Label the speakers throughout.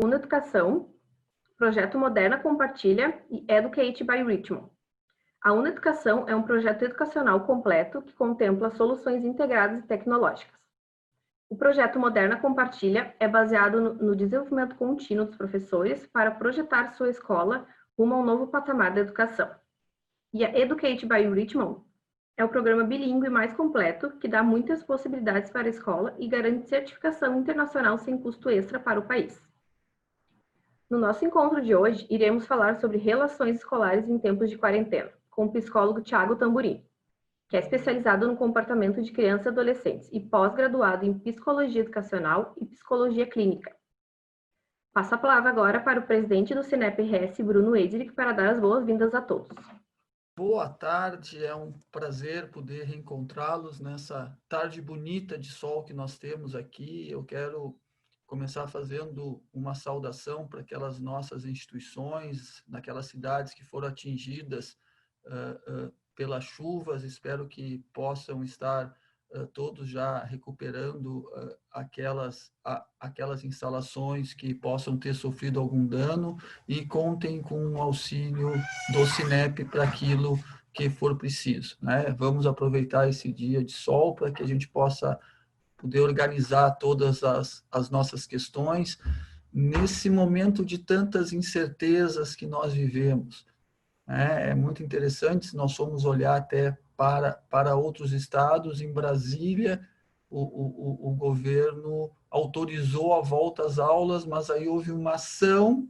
Speaker 1: UNA Educação, Projeto Moderna Compartilha e Educate by Richmond. A UNA Educação é um projeto educacional completo que contempla soluções integradas e tecnológicas. O projeto Moderna Compartilha é baseado no desenvolvimento contínuo dos professores para projetar sua escola rumo a um novo patamar da educação. E a Educate by Richmond é o programa bilíngue mais completo que dá muitas possibilidades para a escola e garante certificação internacional sem custo extra para o país. No nosso encontro de hoje, iremos falar sobre relações escolares em tempos de quarentena, com o psicólogo Thiago Tamburini, que é especializado no comportamento de crianças e adolescentes e pós-graduado em Psicologia Educacional e Psicologia Clínica. Passo a palavra agora para o presidente do Cinep-RS, Bruno Edrich, para dar as boas-vindas a todos.
Speaker 2: Boa tarde, é um prazer poder reencontrá-los nessa tarde bonita de sol que nós temos aqui. Eu quero começar fazendo uma saudação para aquelas nossas instituições, naquelas cidades que foram atingidas pelas chuvas. Espero que possam estar todos já recuperando aquelas instalações que possam ter sofrido algum dano e contem com o auxílio do Cinep para aquilo que for preciso, né? Vamos aproveitar esse dia de sol para que a gente possa poder organizar todas as nossas questões nesse momento de tantas incertezas que nós vivemos. É muito interessante, se nós formos olhar até para outros estados. Em Brasília, o governo autorizou a volta às aulas, mas aí houve uma ação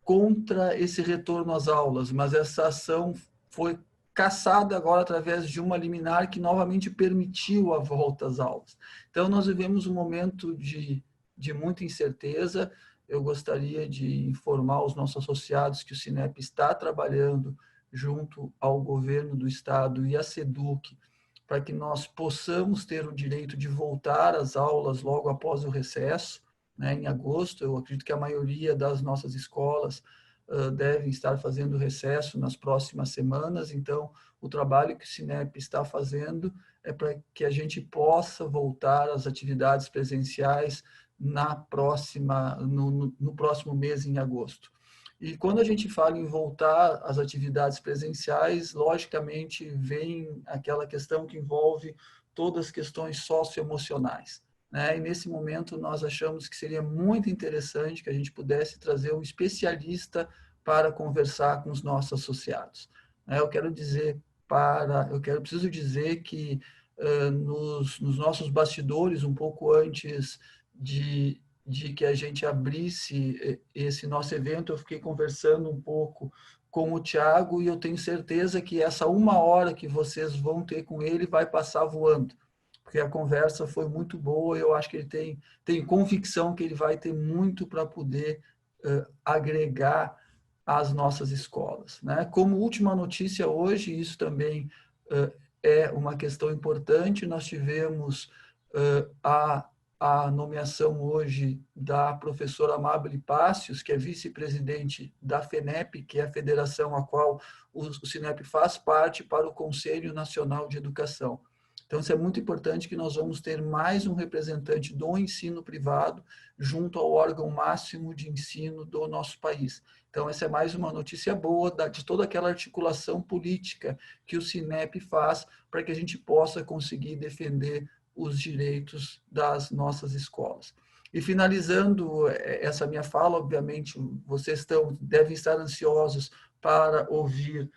Speaker 2: contra esse retorno às aulas, mas essa ação foi cassada agora através de uma liminar que novamente permitiu a volta às aulas. Então, nós vivemos um momento de muita incerteza. Eu gostaria de informar os nossos associados que o Cinep está trabalhando junto ao governo do estado e à SEDUC para que nós possamos ter o direito de voltar às aulas logo após o recesso, né, em agosto. Eu acredito que a maioria das nossas escolas devem estar fazendo recesso nas próximas semanas. Então, o trabalho que o Cinep está fazendo é para que a gente possa voltar às atividades presenciais no próximo mês, em agosto. E quando a gente fala em voltar às atividades presenciais, logicamente vem aquela questão que envolve todas as questões socioemocionais, né? E nesse momento nós achamos que seria muito interessante que a gente pudesse trazer um especialista para conversar com os nossos associados. Preciso dizer que nos nossos bastidores, um pouco antes de que a gente abrisse esse nosso evento, eu fiquei conversando um pouco com o Thiago e eu tenho certeza que essa 1 hora que vocês vão ter com ele vai passar voando, porque a conversa foi muito boa. Eu acho que ele tem convicção que ele vai ter muito para poder agregar às nossas escolas, né? Como última notícia hoje, isso também é uma questão importante, nós tivemos a nomeação hoje da professora Amabile Pácios, que é vice-presidente da FENEP, que é a federação a qual o Cinep faz parte, para o Conselho Nacional de Educação. Então, isso é muito importante, que nós vamos ter mais um representante do ensino privado junto ao órgão máximo de ensino do nosso país. Então, essa é mais uma notícia boa de toda aquela articulação política que o Cinep faz para que a gente possa conseguir defender os direitos das nossas escolas. E finalizando essa minha fala, obviamente, vocês devem estar ansiosos para ouvir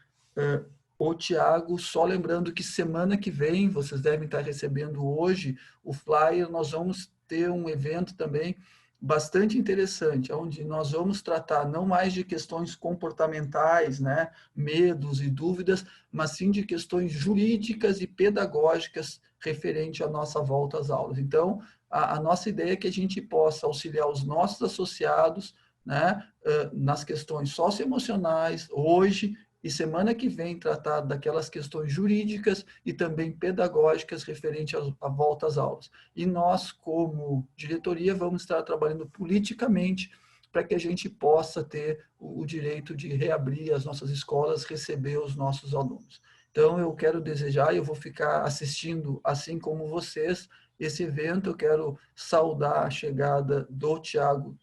Speaker 2: o Thiago, só lembrando que semana que vem, vocês devem estar recebendo hoje o flyer, nós vamos ter um evento também bastante interessante, onde nós vamos tratar não mais de questões comportamentais, né, medos e dúvidas, mas sim de questões jurídicas e pedagógicas referente à nossa volta às aulas. Então, a nossa ideia é que a gente possa auxiliar os nossos associados, né, nas questões socioemocionais, hoje e semana que vem, tratar daquelas questões jurídicas e também pedagógicas referente à volta às aulas. E nós, como diretoria, vamos estar trabalhando politicamente para que a gente possa ter o direito de reabrir as nossas escolas, receber os nossos alunos. Então, eu quero desejar, eu vou ficar assistindo, assim como vocês, esse evento. Eu quero saudar a chegada do Thiago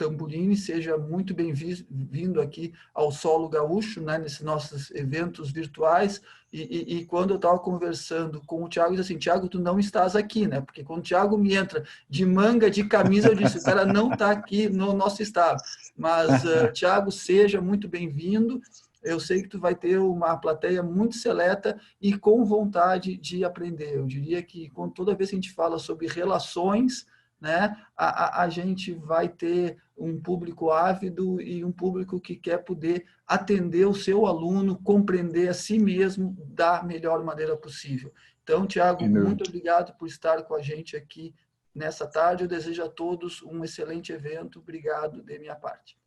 Speaker 2: Tamburini, seja muito bem-vindo aqui ao Solo Gaúcho, né, nesses nossos eventos virtuais. E quando eu estava conversando com o Thiago, eu disse assim, Thiago, tu não estás aqui, né? Porque quando o Thiago me entra de manga, de camisa, eu disse, o cara não está aqui no nosso estado. Mas, Thiago, seja muito bem-vindo. Eu sei que tu vai ter uma plateia muito seleta e com vontade de aprender. Eu diria que toda vez que a gente fala sobre relações, né, a gente vai ter um público ávido e um público que quer poder atender o seu aluno, compreender a si mesmo da melhor maneira possível. Então, Thiago, muito obrigado por estar com a gente aqui nessa tarde. Eu desejo a todos um excelente evento. Obrigado de minha parte.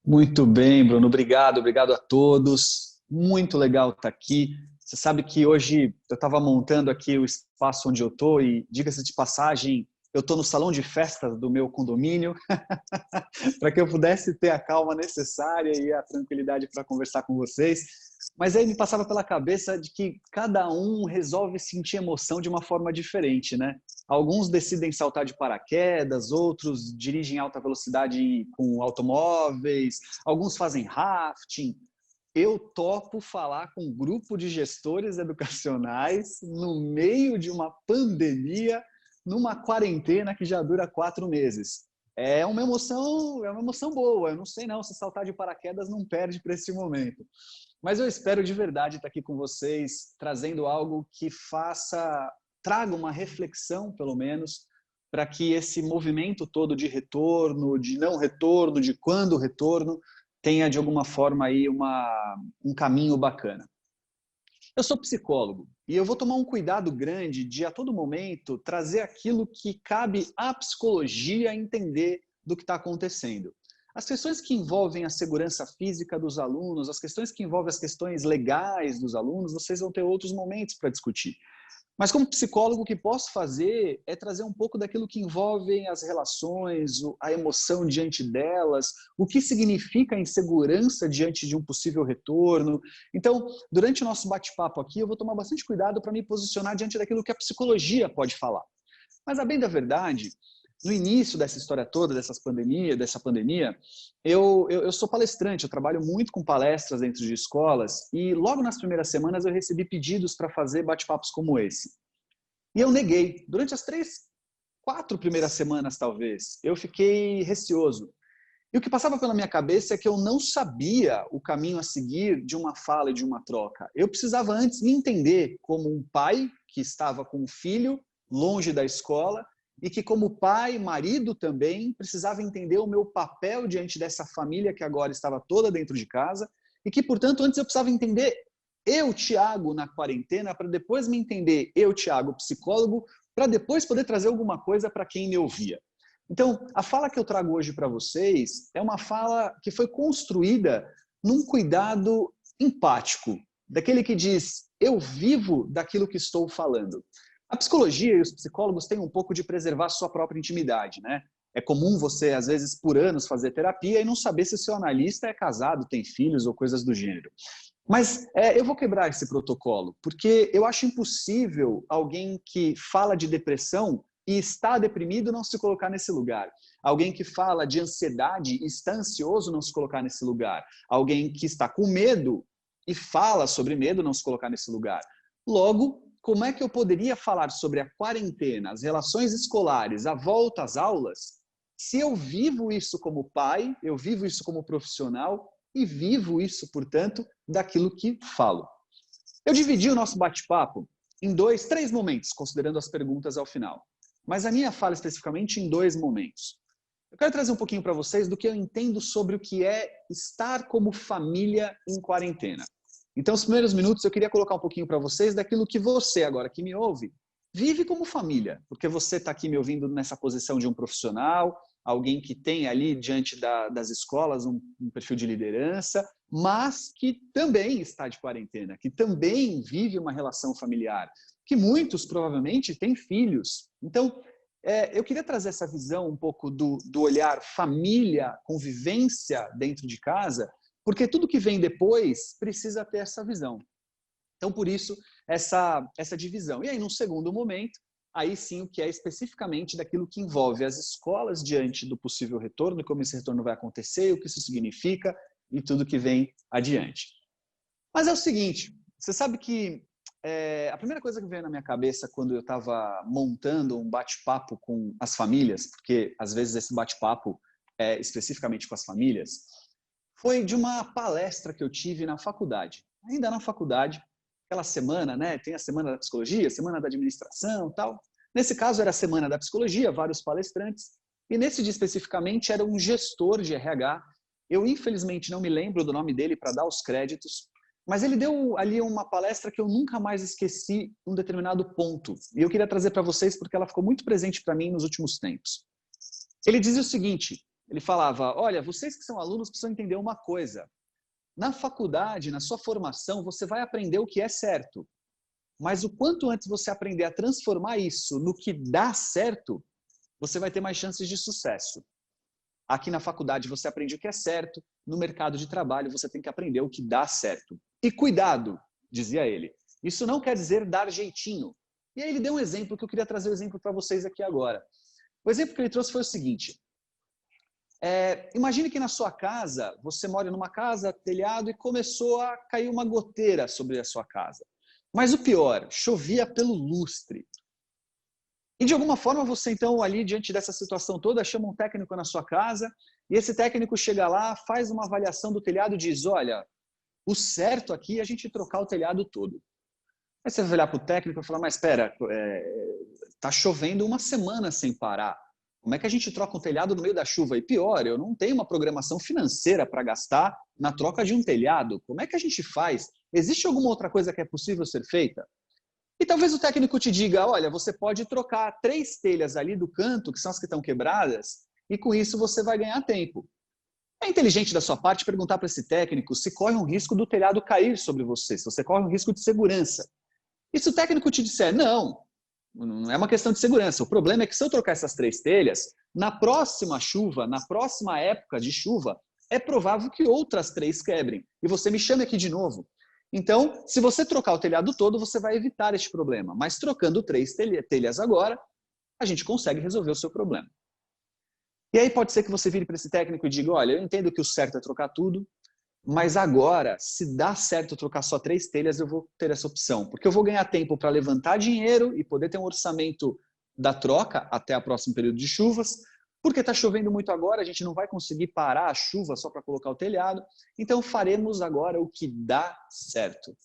Speaker 3: Muito bem, Bruno. Obrigado a todos. Muito legal estar aqui. Você sabe que hoje eu estava montando aqui o espaço onde eu estou e, diga-se de passagem, eu estou no salão de festas do meu condomínio para que eu pudesse ter a calma necessária e a tranquilidade para conversar com vocês. Mas aí me passava pela cabeça de que cada um resolve sentir emoção de uma forma diferente, né? Alguns decidem saltar de paraquedas, outros dirigem alta velocidade com automóveis, alguns fazem rafting. Eu topo falar com um grupo de gestores educacionais no meio de uma pandemia, numa quarentena que já dura 4 meses. É uma emoção boa. Eu não sei não, se saltar de paraquedas não perde para esse momento. Mas eu espero de verdade estar aqui com vocês, trazendo algo que traga uma reflexão, pelo menos, para que esse movimento todo de retorno, de não retorno, de quando retorno, tenha de alguma forma aí um caminho bacana. Eu sou psicólogo e eu vou tomar um cuidado grande de, a todo momento, trazer aquilo que cabe à psicologia entender do que está acontecendo. As questões que envolvem a segurança física dos alunos, as questões que envolvem as questões legais dos alunos, vocês vão ter outros momentos para discutir. Mas como psicólogo, o que posso fazer é trazer um pouco daquilo que envolve as relações, a emoção diante delas, o que significa a insegurança diante de um possível retorno. Então, durante o nosso bate-papo aqui, eu vou tomar bastante cuidado para me posicionar diante daquilo que a psicologia pode falar. Mas, a bem da verdade, no início dessa história toda, dessa pandemia, eu sou palestrante, eu trabalho muito com palestras dentro de escolas e logo nas primeiras semanas eu recebi pedidos para fazer bate-papos como esse. E eu neguei. Durante as 4 primeiras semanas, talvez, eu fiquei receoso. E o que passava pela minha cabeça é que eu não sabia o caminho a seguir de uma fala e de uma troca. Eu precisava antes me entender como um pai que estava com um filho longe da escola, e que como pai, marido também, precisava entender o meu papel diante dessa família que agora estava toda dentro de casa, e que, portanto, antes eu precisava entender eu, Thiago, na quarentena, para depois me entender eu, Thiago, psicólogo, para depois poder trazer alguma coisa para quem me ouvia. Então, a fala que eu trago hoje para vocês é uma fala que foi construída num cuidado empático, daquele que diz, eu vivo daquilo que estou falando. A psicologia e os psicólogos têm um pouco de preservar sua própria intimidade, né? É comum você, às vezes, por anos, fazer terapia e não saber se o seu analista é casado, tem filhos ou coisas do gênero. Mas eu vou quebrar esse protocolo, porque eu acho impossível alguém que fala de depressão e está deprimido não se colocar nesse lugar. Alguém que fala de ansiedade e está ansioso não se colocar nesse lugar. Alguém que está com medo e fala sobre medo não se colocar nesse lugar. Logo, como é que eu poderia falar sobre a quarentena, as relações escolares, a volta às aulas, se eu vivo isso como pai, eu vivo isso como profissional e vivo isso, portanto, daquilo que falo? Eu dividi o nosso bate-papo em 3 momentos, considerando as perguntas ao final. Mas a minha fala especificamente em 2 momentos. Eu quero trazer um pouquinho para vocês do que eu entendo sobre o que é estar como família em quarentena. Então, os primeiros minutos eu queria colocar um pouquinho para vocês daquilo que você, agora que me ouve, vive como família. Porque você está aqui me ouvindo nessa posição de um profissional, alguém que tem ali diante das escolas um perfil de liderança, mas que também está de quarentena, que também vive uma relação familiar, que muitos provavelmente têm filhos. Então, eu queria trazer essa visão um pouco do olhar família, convivência dentro de casa, porque tudo que vem depois precisa ter essa visão. Então, por isso, essa divisão. E aí, num segundo momento, aí sim o que é especificamente daquilo que envolve as escolas diante do possível retorno, como esse retorno vai acontecer, o que isso significa e tudo que vem adiante. Mas é o seguinte, você sabe que a primeira coisa que veio na minha cabeça quando eu estava montando um bate-papo com as famílias, porque às vezes esse bate-papo é especificamente com as famílias, foi de uma palestra que eu tive na faculdade. Ainda na faculdade, aquela semana, né? Tem a semana da psicologia, semana da administração e tal. Nesse caso era a semana da psicologia, vários palestrantes, e nesse dia especificamente era um gestor de RH. Eu infelizmente não me lembro do nome dele para dar os créditos, mas ele deu ali uma palestra que eu nunca mais esqueci um determinado ponto. E eu queria trazer para vocês porque ela ficou muito presente para mim nos últimos tempos. Ele dizia o seguinte, ele falava, olha, vocês que são alunos precisam entender uma coisa. Na faculdade, na sua formação, você vai aprender o que é certo. Mas o quanto antes você aprender a transformar isso no que dá certo, você vai ter mais chances de sucesso. Aqui na faculdade você aprende o que é certo, no mercado de trabalho você tem que aprender o que dá certo. E cuidado, dizia ele, isso não quer dizer dar jeitinho. E aí ele deu um exemplo que eu queria trazer o exemplo para vocês aqui agora. O exemplo que ele trouxe foi o seguinte, imagine que na sua casa, você mora numa casa, telhado, e começou a cair uma goteira sobre a sua casa. Mas o pior, chovia pelo lustre. E de alguma forma você então ali diante dessa situação toda chama um técnico na sua casa e esse técnico chega lá, faz uma avaliação do telhado e diz, olha, o certo aqui é a gente trocar o telhado todo. Aí você vai olhar para o técnico e falar, mas espera, tá chovendo uma semana sem parar. Como é que a gente troca um telhado no meio da chuva? E pior, eu não tenho uma programação financeira para gastar na troca de um telhado. Como é que a gente faz? Existe alguma outra coisa que é possível ser feita? E talvez o técnico te diga, olha, você pode trocar 3 telhas ali do canto, que são as que estão quebradas, e com isso você vai ganhar tempo. É inteligente da sua parte perguntar para esse técnico se corre um risco do telhado cair sobre você, se você corre um risco de segurança. E se o técnico te disser, não é uma questão de segurança, o problema é que se eu trocar essas 3 telhas, na próxima chuva, na próxima época de chuva, é provável que outras 3 quebrem, e você me chame aqui de novo. Então, se você trocar o telhado todo, você vai evitar este problema. Mas trocando 3 telhas agora, a gente consegue resolver o seu problema. E aí pode ser que você vire para esse técnico e diga, olha, eu entendo que o certo é trocar tudo, mas agora, se dá certo trocar só 3 telhas, eu vou ter essa opção. Porque eu vou ganhar tempo para levantar dinheiro e poder ter um orçamento da troca até o próximo período de chuvas. Porque está chovendo muito agora, a gente não vai conseguir parar a chuva só para colocar o telhado. Então, faremos agora o que dá certo.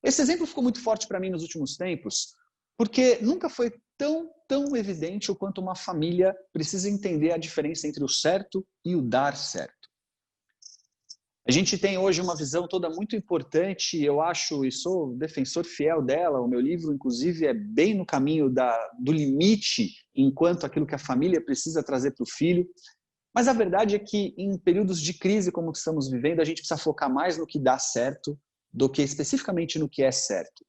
Speaker 3: Esse exemplo ficou muito forte para mim nos últimos tempos, porque nunca foi tão evidente o quanto uma família precisa entender a diferença entre o certo e o dar certo. A gente tem hoje uma visão toda muito importante, eu acho, e sou defensor fiel dela, o meu livro, inclusive, é bem no caminho do limite, enquanto aquilo que a família precisa trazer para o filho. Mas a verdade é que, em períodos de crise como que estamos vivendo, a gente precisa focar mais no que dá certo do que especificamente no que é certo.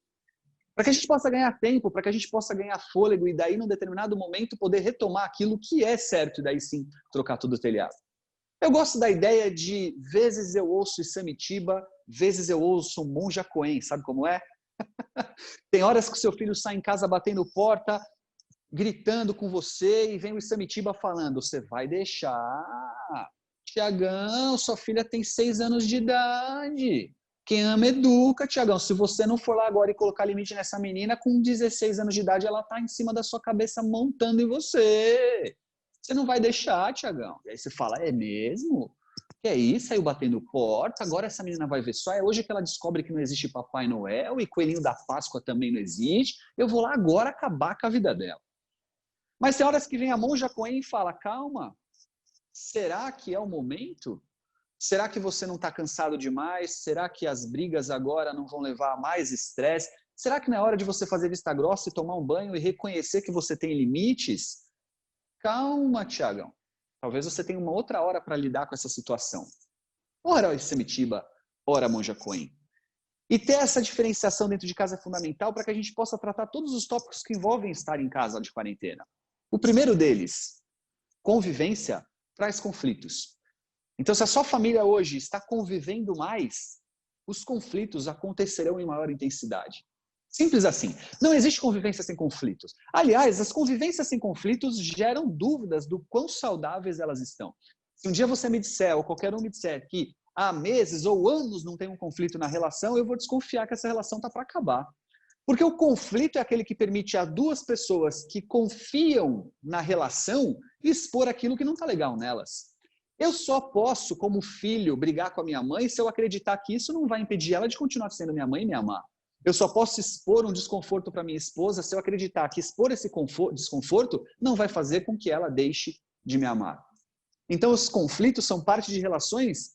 Speaker 3: Para que a gente possa ganhar tempo, para que a gente possa ganhar fôlego e daí, num determinado momento, poder retomar aquilo que é certo e daí sim trocar todo o telhado. Eu gosto da ideia de vezes eu ouço Isamitiba, vezes eu ouço um Monja Coen, sabe como é? Tem horas que o seu filho sai em casa batendo porta, gritando com você e vem o Isamitiba falando, você vai deixar, Tiagão, sua filha tem 6 anos de idade, quem ama educa, Tiagão, se você não for lá agora e colocar limite nessa menina, com 16 anos de idade ela está em cima da sua cabeça montando em você. Você não vai deixar, Tiagão. E aí você fala, é mesmo? Que é isso? Saiu batendo porta, agora essa menina vai ver só. É hoje que ela descobre que não existe Papai Noel e Coelhinho da Páscoa também não existe. Eu vou lá agora acabar com a vida dela. Mas tem horas que vem a Monja Coen e fala, calma, será que é o momento? Será que você não está cansado demais? Será que as brigas agora não vão levar a mais estresse? Será que não é hora de você fazer vista grossa e tomar um banho e reconhecer que você tem limites? Calma, Tiagão. Talvez você tenha uma outra hora para lidar com essa situação. Ora o Isamitiba, ora a Monja Coen. E ter essa diferenciação dentro de casa é fundamental para que a gente possa tratar todos os tópicos que envolvem estar em casa de quarentena. O primeiro deles, convivência, traz conflitos. Então, se a sua família hoje está convivendo mais, os conflitos acontecerão em maior intensidade. Simples assim. Não existe convivência sem conflitos. Aliás, as convivências sem conflitos geram dúvidas do quão saudáveis elas estão. Se um dia você me disser, ou qualquer um me disser, que há meses ou anos não tem um conflito na relação, eu vou desconfiar que essa relação está para acabar. Porque o conflito é aquele que permite a duas pessoas que confiam na relação expor aquilo que não está legal nelas. Eu só posso, como filho, brigar com a minha mãe se eu acreditar que isso não vai impedir ela de continuar sendo minha mãe e me amar. Eu só posso expor um desconforto para minha esposa se eu acreditar que expor esse desconforto não vai fazer com que ela deixe de me amar. Então, os conflitos são parte de relações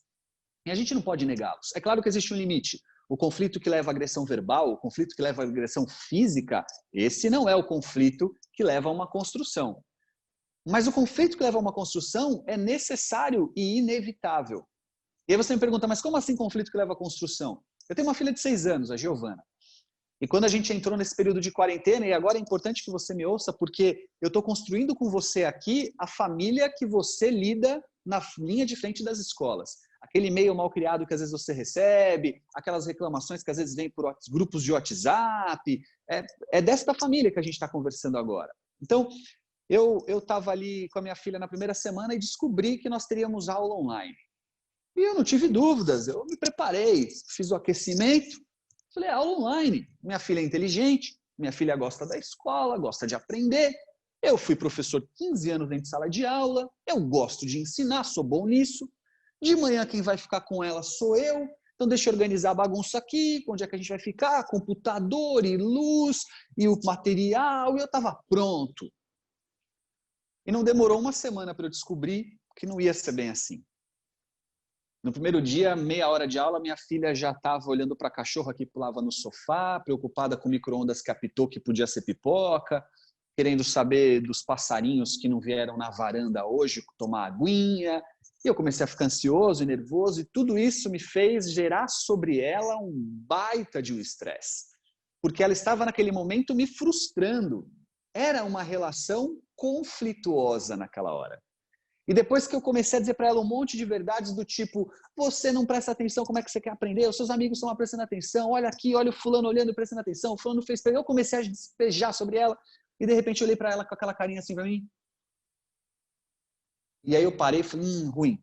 Speaker 3: e a gente não pode negá-los. É claro que existe um limite. O conflito que leva à agressão verbal, o conflito que leva à agressão física, esse não é o conflito que leva a uma construção. Mas o conflito que leva a uma construção é necessário e inevitável. E aí você me pergunta, mas como assim conflito que leva à construção? Eu tenho uma filha de 6 anos, a Giovana. E quando a gente entrou nesse período de quarentena, e agora é importante que você me ouça, porque eu estou construindo com você aqui a família que você lida na linha de frente das escolas. Aquele e-mail mal criado que às vezes você recebe, aquelas reclamações que às vezes vêm por grupos de WhatsApp. É desta família que a gente está conversando agora. Então, eu estava ali com a minha filha na primeira semana e descobri que nós teríamos aula online. E eu não tive dúvidas, eu me preparei, fiz o aquecimento. Falei, aula online. Minha filha é inteligente, minha filha gosta da escola, gosta de aprender. Eu fui professor 15 anos dentro de sala de aula, eu gosto de ensinar, sou bom nisso. De manhã quem vai ficar com ela sou eu. Então deixa eu organizar a bagunça aqui, onde é que a gente vai ficar, computador e luz e o material. E eu estava pronto. E não demorou uma semana para eu descobrir que não ia ser bem assim. No primeiro dia, meia hora de aula, minha filha já estava olhando para a cachorra que pulava no sofá, preocupada com o micro-ondas que apitou que podia ser pipoca, querendo saber dos passarinhos que não vieram na varanda hoje tomar aguinha. E eu comecei a ficar ansioso e nervoso, e tudo isso me fez gerar sobre ela um baita de um estresse. Porque ela estava naquele momento me frustrando. Era uma relação conflituosa naquela hora. E depois que eu comecei a dizer para ela um monte de verdades do tipo, você não presta atenção, como é que você quer aprender? Os seus amigos estão lá prestando atenção, olha aqui, olha o fulano olhando e prestando atenção, o fulano fez... Eu comecei a despejar sobre ela e de repente eu olhei para ela com aquela carinha assim para mim. E aí eu parei e falei, ruim.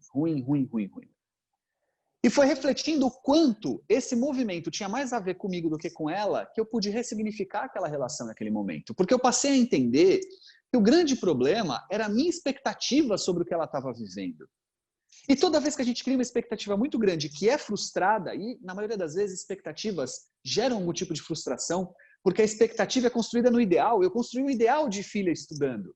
Speaker 3: E foi refletindo o quanto esse movimento tinha mais a ver comigo do que com ela, que eu pude ressignificar aquela relação naquele momento. Porque eu passei a entender que o grande problema era a minha expectativa sobre o que ela estava vivendo. E toda vez que a gente cria uma expectativa muito grande que é frustrada, e na maioria das vezes expectativas geram algum tipo de frustração, porque a expectativa é construída no ideal. Eu construí um ideal de filha estudando.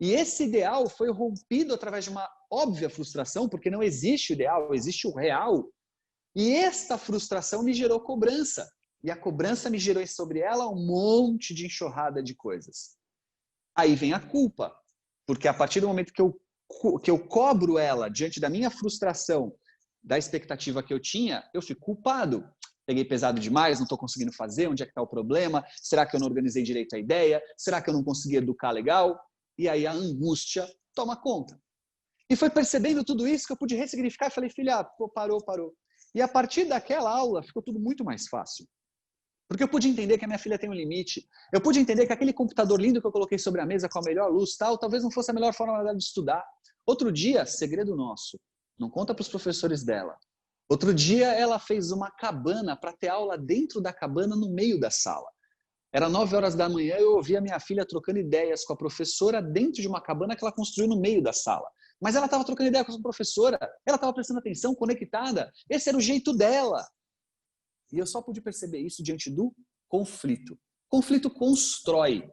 Speaker 3: E esse ideal foi rompido através de uma óbvia frustração, porque não existe o ideal, existe o real. E esta frustração me gerou cobrança. E a cobrança me gerou sobre ela um monte de enxurrada de coisas. Aí vem a culpa, porque a partir do momento que eu cobro ela diante da minha frustração, da expectativa que eu tinha, eu fico culpado. Peguei pesado demais, não estou conseguindo fazer, onde é que está o problema? Será que eu não organizei direito a ideia? Será que eu não consegui educar legal? E aí a angústia toma conta. E foi percebendo tudo isso que eu pude ressignificar e falei, filha, parou. E a partir daquela aula ficou tudo muito mais fácil. Porque eu pude entender que a minha filha tem um limite. Eu pude entender que aquele computador lindo que eu coloquei sobre a mesa com a melhor luz, talvez não fosse a melhor forma dela de estudar. Outro dia, segredo nosso, não conta para os professores dela. Outro dia ela fez uma cabana para ter aula dentro da cabana no meio da sala. Era 9 horas da manhã e eu ouvi a minha filha trocando ideias com a professora dentro de uma cabana que ela construiu no meio da sala. Mas ela estava trocando ideia com a professora, ela estava prestando atenção, conectada. Esse era o jeito dela. E eu só pude perceber isso diante do conflito. Conflito constrói.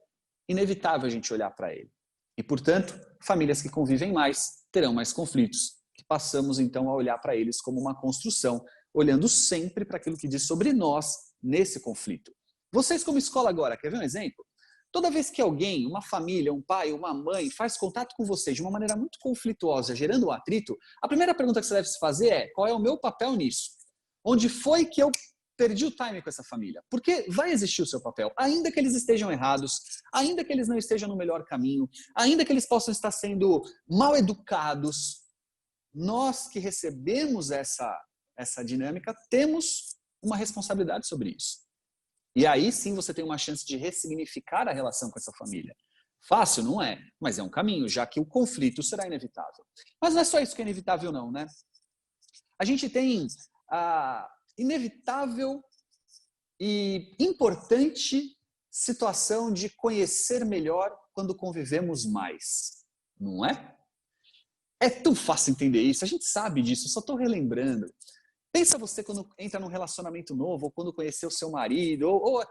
Speaker 3: Inevitável a gente olhar para ele. E, portanto, famílias que convivem mais terão mais conflitos. Que passamos, então, a olhar para eles como uma construção, olhando sempre para aquilo que diz sobre nós nesse conflito. Vocês como escola agora, quer ver um exemplo? Toda vez que alguém, uma família, um pai, uma mãe, faz contato com vocês de uma maneira muito conflituosa, gerando um atrito, a primeira pergunta que você deve se fazer é, qual é o meu papel nisso? Onde foi que eu perdi o time com essa família? Porque vai existir o seu papel, ainda que eles estejam errados, ainda que eles não estejam no melhor caminho, ainda que eles possam estar sendo mal educados, nós que recebemos essa dinâmica, temos uma responsabilidade sobre isso. E aí sim você tem uma chance de ressignificar a relação com essa família. Fácil, não é, mas é um caminho, já que o conflito será inevitável. Mas não é só isso que é inevitável não, né? A gente tem a inevitável e importante situação de conhecer melhor quando convivemos mais, não é? É tão fácil entender isso, a gente sabe disso, eu só estou relembrando. Pensa você quando entra num relacionamento novo, ou quando conheceu seu marido, ou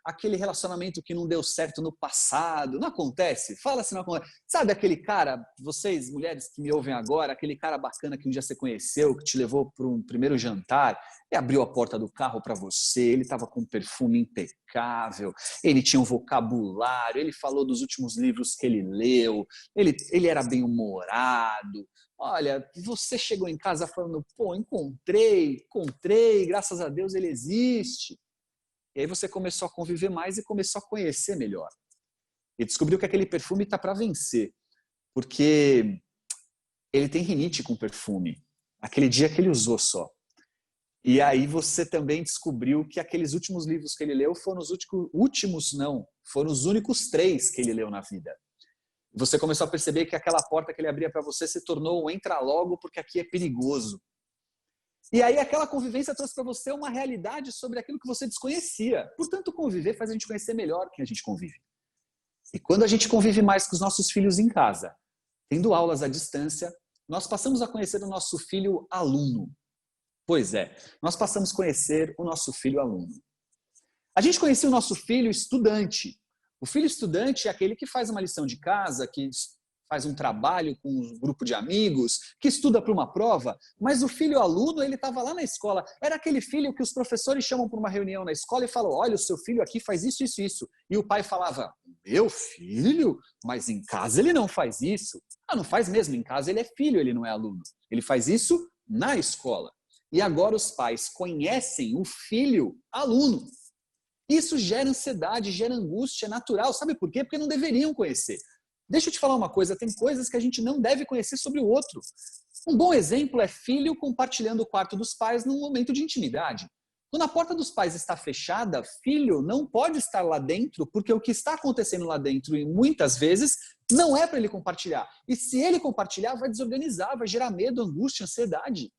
Speaker 3: aquele relacionamento que não deu certo no passado. Não acontece? Fala se não acontece. Sabe aquele cara, vocês, mulheres que me ouvem agora, aquele cara bacana que um dia você conheceu, que te levou para um primeiro jantar, e abriu a porta do carro para você, ele estava com um perfume impecável, ele tinha um vocabulário, ele falou dos últimos livros que ele leu, ele era bem-humorado. Olha, você chegou em casa falando, pô, encontrei, graças a Deus ele existe. E aí você começou a conviver mais e começou a conhecer melhor. E descobriu que aquele perfume está para vencer, porque ele tem rinite com perfume. Aquele dia que ele usou só. E aí você também descobriu que aqueles últimos livros que ele leu foram os foram os únicos 3 que ele leu na vida. Você começou a perceber que aquela porta que ele abria para você se tornou um entra logo porque aqui é perigoso. E aí aquela convivência trouxe para você uma realidade sobre aquilo que você desconhecia. Portanto, conviver faz a gente conhecer melhor quem a gente convive. E quando a gente convive mais com os nossos filhos em casa, tendo aulas à distância, nós passamos a conhecer o nosso filho aluno. Pois é, nós passamos a conhecer o nosso filho aluno. A gente conhecia o nosso filho estudante. O filho estudante é aquele que faz uma lição de casa, que faz um trabalho com um grupo de amigos, que estuda para uma prova, mas o filho aluno, ele estava lá na escola. Era aquele filho que os professores chamam para uma reunião na escola e falam, olha, o seu filho aqui faz isso, isso, isso. E o pai falava, meu filho? Mas em casa ele não faz isso. Ah, não faz mesmo, em casa ele é filho, ele não é aluno. Ele faz isso na escola. E agora os pais conhecem o filho aluno. Isso gera ansiedade, gera angústia, é natural. Sabe por quê? Porque não deveriam conhecer. Deixa eu te falar uma coisa, tem coisas que a gente não deve conhecer sobre o outro. Um bom exemplo é filho compartilhando o quarto dos pais num momento de intimidade. Quando a porta dos pais está fechada, filho não pode estar lá dentro, porque o que está acontecendo lá dentro, e muitas vezes, não é para ele compartilhar. E se ele compartilhar, vai desorganizar, vai gerar medo, angústia, ansiedade.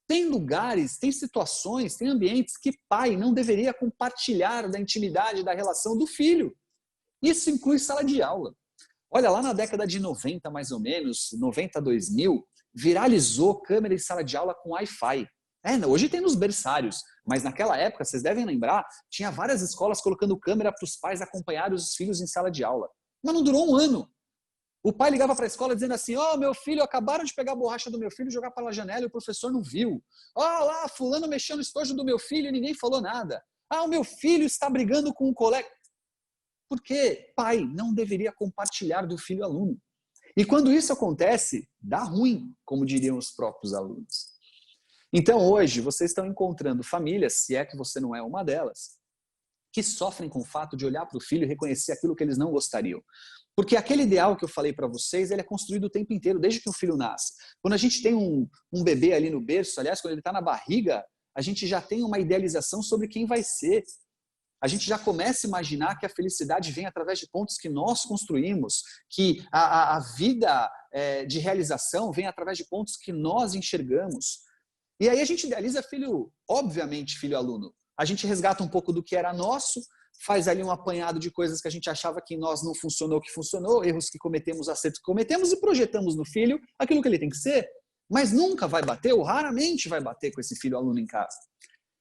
Speaker 3: Tem lugares, tem situações, tem ambientes que pai não deveria compartilhar da intimidade, da relação do filho. Isso inclui sala de aula. Olha, lá na década de 90, mais ou menos, 90, 2000, viralizou câmera em sala de aula com Wi-Fi. Hoje tem nos berçários, mas naquela época, vocês devem lembrar, tinha várias escolas colocando câmera para os pais acompanharem os filhos em sala de aula. Mas não durou um ano. O pai ligava para a escola dizendo assim, meu filho, acabaram de pegar a borracha do meu filho e jogar pela janela e o professor não viu. Lá, fulano mexeu no estojo do meu filho e ninguém falou nada. O meu filho está brigando com um colega. Porque pai não deveria compartilhar do filho aluno. E quando isso acontece, dá ruim, como diriam os próprios alunos. Então hoje vocês estão encontrando famílias, se é que você não é uma delas, que sofrem com o fato de olhar para o filho e reconhecer aquilo que eles não gostariam. Porque aquele ideal que eu falei para vocês, ele é construído o tempo inteiro, desde que o filho nasce. Quando a gente tem um bebê ali no berço, aliás, quando ele está na barriga, a gente já tem uma idealização sobre quem vai ser. A gente já começa a imaginar que a felicidade vem através de pontos que nós construímos, que a vida de realização vem através de pontos que nós enxergamos. E aí a gente idealiza filho, obviamente filho aluno. A gente resgata um pouco do que era nosso, faz ali um apanhado de coisas que a gente achava que em nós não funcionou, que funcionou, erros que cometemos, acertos que cometemos e projetamos no filho aquilo que ele tem que ser. Mas nunca vai bater, ou raramente vai bater com esse filho aluno em casa.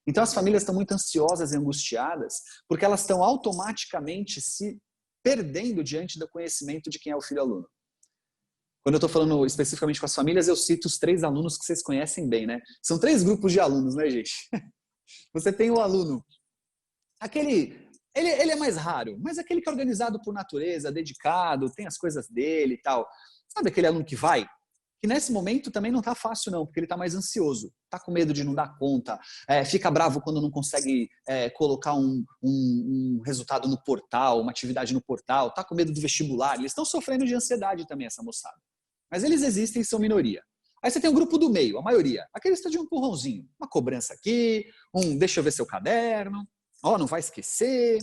Speaker 3: Então as famílias estão muito ansiosas e angustiadas porque elas estão automaticamente se perdendo diante do conhecimento de quem é o filho aluno. Quando eu estou falando especificamente com as famílias, eu cito os 3 alunos que vocês conhecem bem, né? São 3 grupos de alunos, né, gente? Você tem o aluno, ele é mais raro, mas aquele que é organizado por natureza, dedicado, tem as coisas dele e tal. Sabe aquele aluno que vai? Que nesse momento também não está fácil não, porque ele está mais ansioso, está com medo de não dar conta, fica bravo quando não consegue colocar um resultado no portal, uma atividade no portal, está com medo do vestibular, eles estão sofrendo de ansiedade também, essa moçada. Mas eles existem e são minoria. Aí você tem um grupo do meio, a maioria, aqueles que estão de um empurrãozinho, uma cobrança aqui, deixa eu ver seu caderno. Ó, não vai esquecer.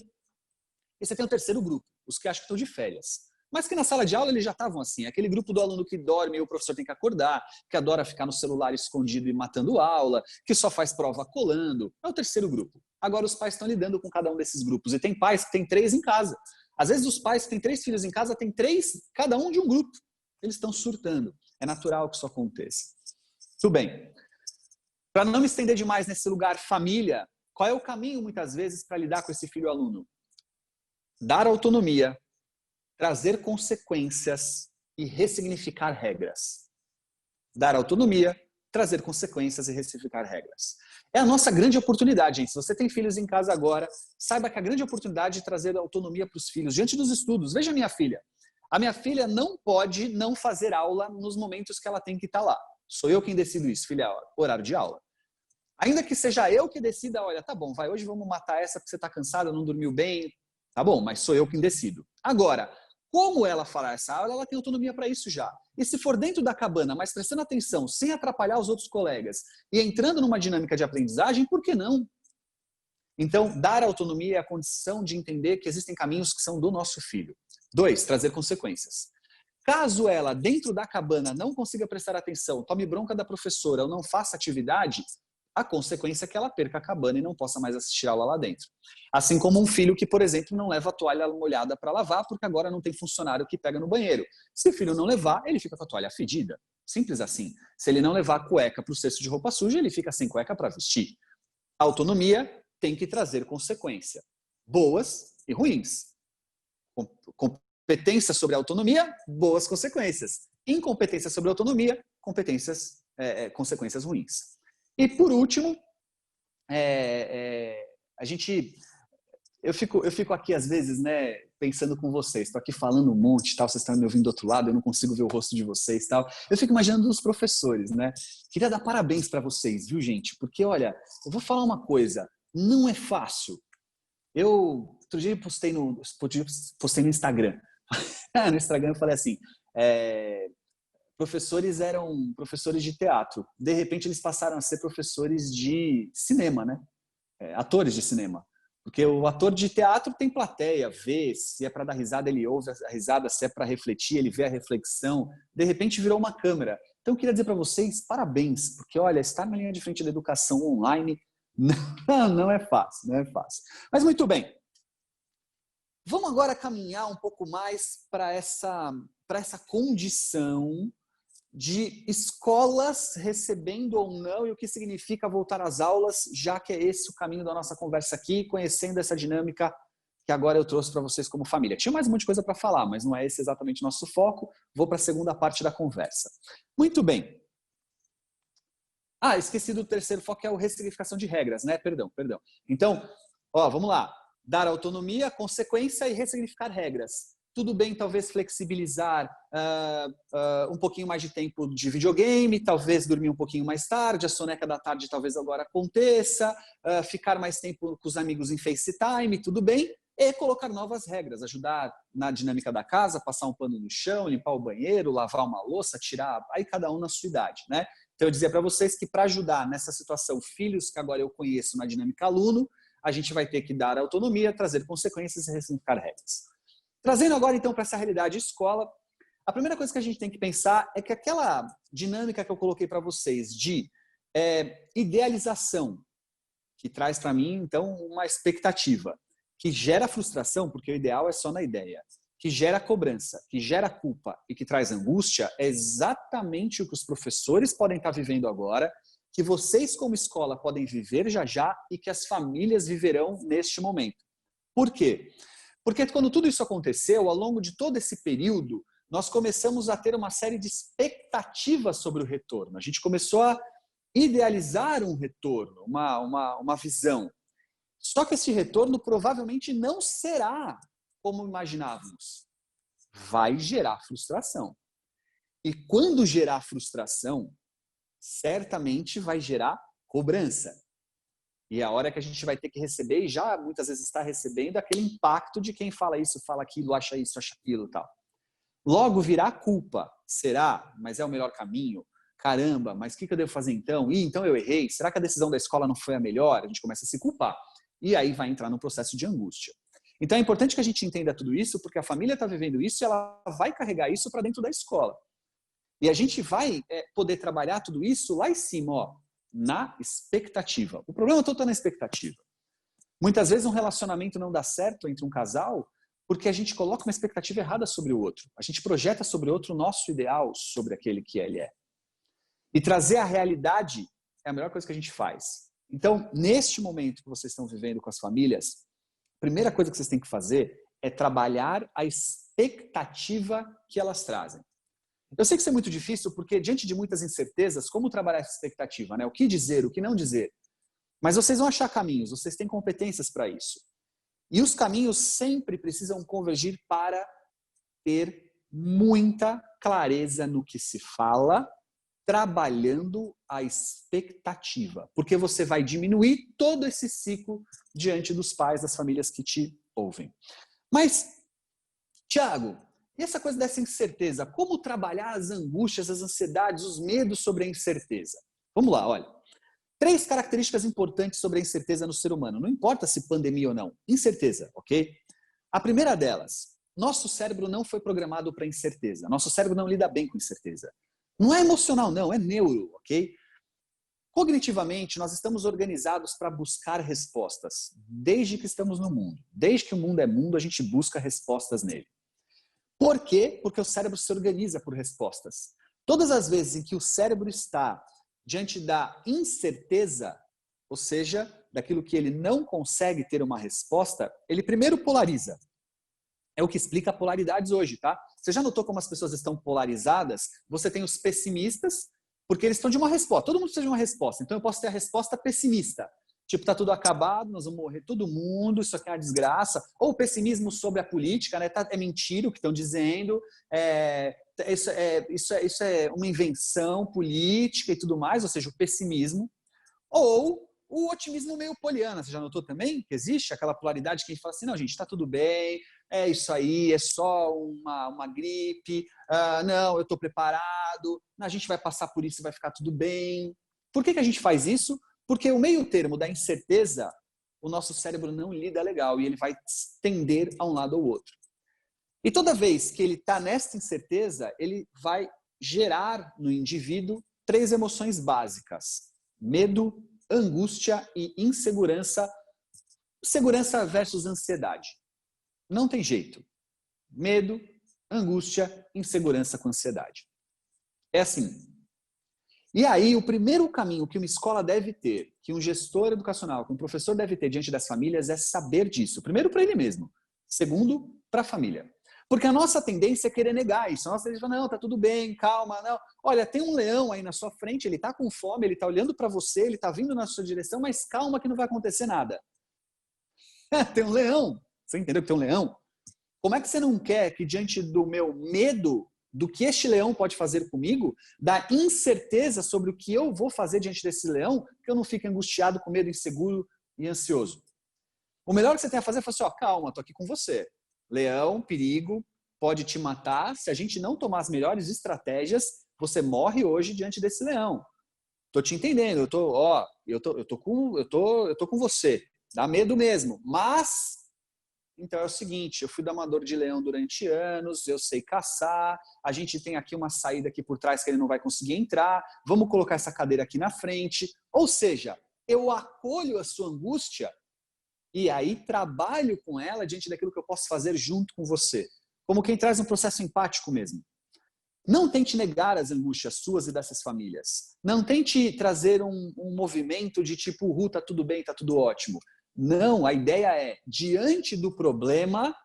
Speaker 3: E você tem o terceiro grupo, os que acham que estão de férias. Mas que na sala de aula eles já estavam assim. Aquele grupo do aluno que dorme e o professor tem que acordar, que adora ficar no celular escondido e matando aula, que só faz prova colando. É o terceiro grupo. Agora os pais estão lidando com cada um desses grupos. E tem pais que têm 3 em casa. Às vezes os pais que têm 3 filhos em casa têm 3, cada um de um grupo. Eles estão surtando. É natural que isso aconteça. Tudo bem. Para não me estender demais nesse lugar família, qual é o caminho muitas vezes para lidar com esse filho aluno? Dar autonomia, trazer consequências e ressignificar regras. Dar autonomia, trazer consequências e ressignificar regras. É a nossa grande oportunidade, gente. Se você tem filhos em casa agora, saiba que a grande oportunidade de trazer autonomia para os filhos diante dos estudos. Veja a minha filha. A minha filha não pode não fazer aula nos momentos que ela tem que estar lá. Sou eu quem decido isso, filha, horário de aula. Ainda que seja eu que decida, olha, tá bom, vai, hoje vamos matar essa porque você está cansada, não dormiu bem. Tá bom, mas sou eu quem decido. Agora, como ela fará essa aula, ela tem autonomia para isso já. E se for dentro da cabana, mas prestando atenção, sem atrapalhar os outros colegas, e entrando numa dinâmica de aprendizagem, por que não? Então, dar autonomia é a condição de entender que existem caminhos que são do nosso filho. 2, trazer consequências. Caso ela, dentro da cabana, não consiga prestar atenção, tome bronca da professora ou não faça atividade, a consequência é que ela perca a cabana e não possa mais assistir aula lá dentro. Assim como um filho que, por exemplo, não leva a toalha molhada para lavar porque agora não tem funcionário que pega no banheiro. Se o filho não levar, ele fica com a toalha fedida. Simples assim. Se ele não levar a cueca para o cesto de roupa suja, ele fica sem cueca para vestir. A autonomia tem que trazer consequência. Boas e ruins. Competência sobre a autonomia, boas consequências. Incompetência sobre a autonomia, consequências ruins. E por último, eu fico aqui às vezes, né, pensando com vocês, estou aqui falando um monte, tal, vocês estão me ouvindo do outro lado, eu não consigo ver o rosto de vocês, tal. Eu fico imaginando os professores, né? Queria dar parabéns para vocês, viu, gente? Porque olha, eu vou falar uma coisa, não é fácil. Outro dia postei no Instagram. No Instagram eu falei assim, professores eram professores de teatro. De repente, eles passaram a ser professores de cinema, né? Atores de cinema. Porque o ator de teatro tem plateia, vê, se é para dar risada, ele ouve a risada, se é para refletir, ele vê a reflexão. De repente, virou uma câmera. Então, eu queria dizer para vocês, parabéns, porque, olha, estar na linha de frente da educação online não é fácil, não é fácil. Mas, muito bem. Vamos agora caminhar um pouco mais para essa condição de escolas recebendo ou não e o que significa voltar às aulas, já que é esse o caminho da nossa conversa aqui, conhecendo essa dinâmica que agora eu trouxe para vocês como família. Tinha mais um monte de coisa para falar, mas não é esse exatamente o nosso foco. Vou para a segunda parte da conversa. Muito bem. Esqueci do terceiro foco, que é a ressignificação de regras, né? Perdão. Então, vamos lá. Dar autonomia, consequência e ressignificar regras. Tudo bem, talvez flexibilizar um pouquinho mais de tempo de videogame, talvez dormir um pouquinho mais tarde, a soneca da tarde talvez agora aconteça, ficar mais tempo com os amigos em FaceTime, tudo bem, e colocar novas regras, ajudar na dinâmica da casa, passar um pano no chão, limpar o banheiro, lavar uma louça, tirar, aí cada um na sua idade, né? Então eu dizia para vocês que para ajudar nessa situação, filhos que agora eu conheço na dinâmica aluno, a gente vai ter que dar autonomia, trazer consequências e ressignificar regras. Trazendo agora, então, para essa realidade escola, a primeira coisa que a gente tem que pensar é que aquela dinâmica que eu coloquei para vocês de idealização, que traz para mim, então, uma expectativa, que gera frustração, porque o ideal é só na ideia, que gera cobrança, que gera culpa e que traz angústia, é exatamente o que os professores podem estar vivendo agora, que vocês, como escola, podem viver já e que as famílias viverão neste momento. Por quê? Porque quando tudo isso aconteceu, ao longo de todo esse período, nós começamos a ter uma série de expectativas sobre o retorno. A gente começou a idealizar um retorno, uma visão. Só que esse retorno provavelmente não será como imaginávamos. Vai gerar frustração. E quando gerar frustração, certamente vai gerar cobrança. E é a hora que a gente vai ter que receber, e já muitas vezes está recebendo, aquele impacto de quem fala isso, fala aquilo, acha isso, acha aquilo e tal. Logo virá culpa. Será? Mas é o melhor caminho? Caramba, mas o que eu devo fazer então? Então eu errei? Será que a decisão da escola não foi a melhor? A gente começa a se culpar. e aí vai entrar no processo de angústia. Então é importante que a gente entenda tudo isso, porque a família está vivendo isso e ela vai carregar isso para dentro da escola. E a gente vai poder trabalhar tudo isso lá em cima, ó, na expectativa. O problema todo está na expectativa. Muitas vezes um relacionamento não dá certo entre um casal porque a gente coloca uma expectativa errada sobre o outro. A gente projeta sobre o outro o nosso ideal sobre aquele que ele é. E trazer a realidade é a melhor coisa que a gente faz. Então, neste momento que vocês estão vivendo com as famílias, a primeira coisa que vocês têm que fazer é trabalhar a expectativa que elas trazem. Eu sei que isso é muito difícil porque, diante de muitas incertezas, como trabalhar essa expectativa, né? O que dizer, o que não dizer. Mas vocês vão achar caminhos, vocês têm competências para isso. E os caminhos sempre precisam convergir para ter muita clareza no que se fala, trabalhando a expectativa. Porque você vai diminuir todo esse ciclo diante dos pais, das famílias que te ouvem. Mas, Tiago, e essa coisa dessa incerteza? Como trabalhar as angústias, as ansiedades, os medos sobre a incerteza? Vamos lá, olha. 3 características importantes sobre a incerteza no ser humano. Não importa se pandemia ou não. Incerteza, ok? A primeira delas, nosso cérebro não foi programado para incerteza. Nosso cérebro não lida bem com incerteza. Não é emocional, não. É neuro, ok? Cognitivamente, nós estamos organizados para buscar respostas. Desde que estamos no mundo. Desde que o mundo é mundo, a gente busca respostas nele. Por quê? Porque o cérebro se organiza por respostas. Todas as vezes em que o cérebro está diante da incerteza, ou seja, daquilo que ele não consegue ter uma resposta, ele primeiro polariza. É o que explica polaridades hoje, tá? Você já notou como as pessoas estão polarizadas? Você tem os pessimistas, porque eles estão de uma resposta. Todo mundo precisa de uma resposta. Então eu posso ter a resposta pessimista. Tipo, tá tudo acabado, nós vamos morrer todo mundo, isso aqui é uma desgraça. Ou o pessimismo sobre a política, né? É mentira o que estão dizendo, isso é uma invenção política e tudo mais, ou seja, o pessimismo. Ou o otimismo meio poliana. Você já notou também que existe aquela polaridade que a gente fala assim, não, gente, tá tudo bem, é isso aí, é só uma gripe, não, eu tô preparado, a gente vai passar por isso e vai ficar tudo bem. Por que a gente faz isso? Porque o meio termo da incerteza, o nosso cérebro não lida legal e ele vai tender a um lado ou outro. E toda vez que ele está nessa incerteza, ele vai gerar no indivíduo 3 emoções básicas: medo, angústia e insegurança. Segurança versus ansiedade. Não tem jeito. Medo, angústia, insegurança com ansiedade. É assim. E aí, o primeiro caminho que uma escola deve ter, que um gestor educacional, que um professor deve ter diante das famílias é saber disso. Primeiro, para ele mesmo. Segundo, para a família. Porque a nossa tendência é querer negar isso. A nossa tendência é falar, não, tá tudo bem, calma, não. Olha, tem um leão aí na sua frente, ele tá com fome, ele tá olhando para você, ele tá vindo na sua direção, mas calma que não vai acontecer nada. Tem um leão. Você entendeu que tem um leão? Como é que você não quer que diante do meu medo do que este leão pode fazer comigo, da incerteza sobre o que eu vou fazer diante desse leão, que eu não fique angustiado, com medo, inseguro e ansioso? O melhor que você tem a fazer é falar assim, ó, calma, tô aqui com você. Leão, perigo, pode te matar. Se a gente não tomar as melhores estratégias, você morre hoje diante desse leão. Tô te entendendo, eu tô com você. Dá medo mesmo, mas então é o seguinte, eu fui domador de leão durante anos, eu sei caçar, a gente tem aqui uma saída aqui por trás que ele não vai conseguir entrar, vamos colocar essa cadeira aqui na frente. Ou seja, eu acolho a sua angústia e aí trabalho com ela diante daquilo que eu posso fazer junto com você. Como quem traz um processo empático mesmo. Não tente negar as angústias suas e dessas famílias. Não tente trazer um movimento de tipo, tá tudo bem, tá tudo ótimo. Não, a ideia é, diante do problema,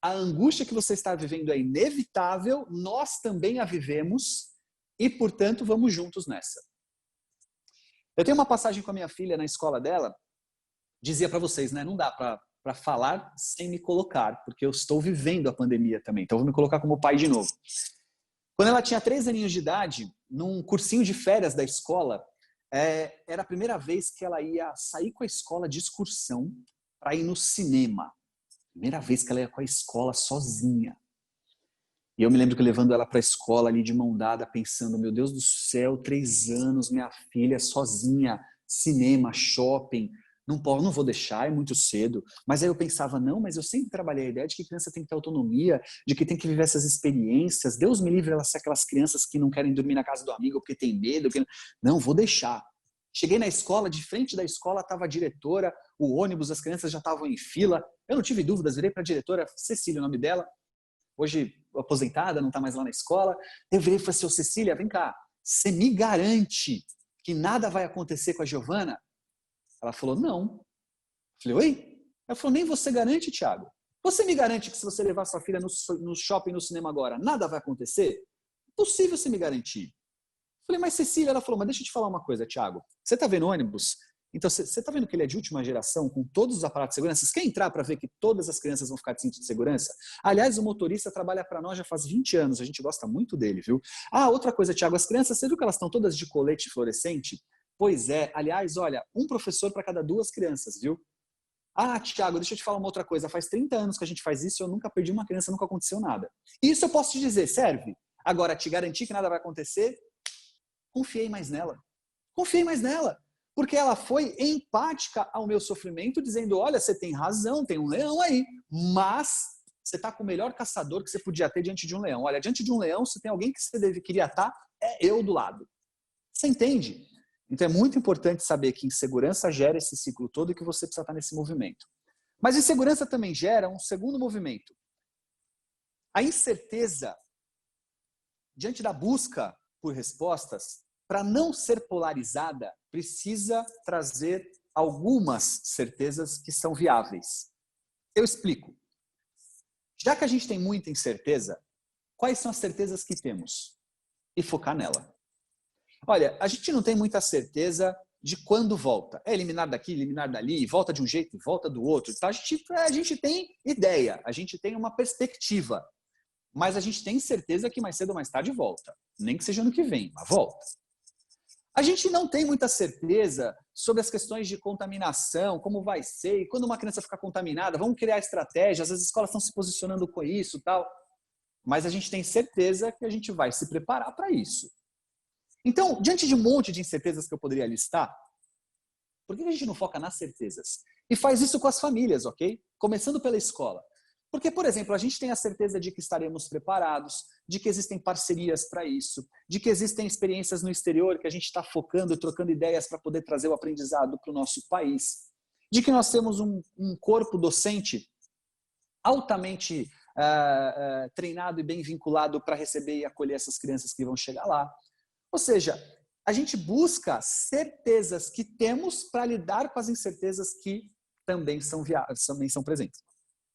Speaker 3: a angústia que você está vivendo é inevitável, nós também a vivemos e, portanto, vamos juntos nessa. Eu tenho uma passagem com a minha filha na escola dela, dizia para vocês, né, não dá para falar sem me colocar, porque eu estou vivendo a pandemia também, então vou me colocar como pai de novo. Quando ela tinha 3 aninhos de idade, num cursinho de férias da escola, era a primeira vez que ela ia sair com a escola de excursão para ir no cinema. Primeira vez que ela ia com a escola sozinha. E eu me lembro que levando ela para a escola ali de mão dada, pensando, meu Deus do céu, 3 anos, minha filha sozinha, cinema, shopping. não vou deixar, é muito cedo. Mas aí eu pensava, não, mas eu sempre trabalhei a ideia de que criança tem que ter autonomia, de que tem que viver essas experiências. Deus me livre elas ser aquelas crianças que não querem dormir na casa do amigo porque tem medo. Não, vou deixar. Cheguei na escola, de frente da escola estava a diretora, o ônibus, as crianças já estavam em fila. Eu não tive dúvidas, virei para a diretora, Cecília, o nome dela, hoje aposentada, não está mais lá na escola. Eu virei e falei assim, ô Cecília, vem cá, você me garante que nada vai acontecer com a Giovana? Ela falou, não. Eu falei, oi? Ela falou, nem você garante, Thiago? Você me garante que se você levar sua filha no shopping, no cinema agora, nada vai acontecer? Impossível você me garantir. Eu falei, mas Cecília, ela falou, mas deixa eu te falar uma coisa, Thiago. Você está vendo o ônibus? Então, você está vendo que ele é de última geração, com todos os aparatos de segurança? Você quer entrar para ver que todas as crianças vão ficar de cinto de segurança? Aliás, o motorista trabalha para nós já faz 20 anos, a gente gosta muito dele, viu? Ah, outra coisa, Thiago, as crianças, você viu que elas estão todas de colete fluorescente? Pois é, aliás, olha, um professor para cada 2 crianças, viu? Ah, Thiago, deixa eu te falar uma outra coisa, faz 30 anos que a gente faz isso, eu nunca perdi uma criança, nunca aconteceu nada. Isso eu posso te dizer, serve? Agora, te garantir que nada vai acontecer? Confiei mais nela. Confiei mais nela. Porque ela foi empática ao meu sofrimento, dizendo, olha, você tem razão, tem um leão aí, mas você está com o melhor caçador que você podia ter diante de um leão. Olha, diante de um leão, se tem alguém que você queria estar, é eu do lado. Você entende? Então é muito importante saber que insegurança gera esse ciclo todo e que você precisa estar nesse movimento. Mas insegurança também gera um segundo movimento. A incerteza, diante da busca por respostas, para não ser polarizada, precisa trazer algumas certezas que são viáveis. Eu explico. Já que a gente tem muita incerteza, quais são as certezas que temos? E focar nela. Olha, a gente não tem muita certeza de quando volta. É eliminar daqui, eliminar dali, volta de um jeito, volta do outro. Tá? A gente tem ideia, a gente tem uma perspectiva. Mas a gente tem certeza que mais cedo ou mais tarde volta. Nem que seja ano que vem, mas volta. A gente não tem muita certeza sobre as questões de contaminação, como vai ser, e quando uma criança ficar contaminada, vamos criar estratégias, as escolas estão se posicionando com isso e tal. Mas a gente tem certeza que a gente vai se preparar para isso. Então, diante de um monte de incertezas que eu poderia listar, por que a gente não foca nas certezas? E faz isso com as famílias, ok? Começando pela escola. Porque, por exemplo, a gente tem a certeza de que estaremos preparados, de que existem parcerias para isso, de que existem experiências no exterior que a gente está focando e trocando ideias para poder trazer o aprendizado para o nosso país, de que nós temos um corpo docente altamente treinado e bem vinculado para receber e acolher essas crianças que vão chegar lá. Ou seja, a gente busca certezas que temos para lidar com as incertezas que também são presentes.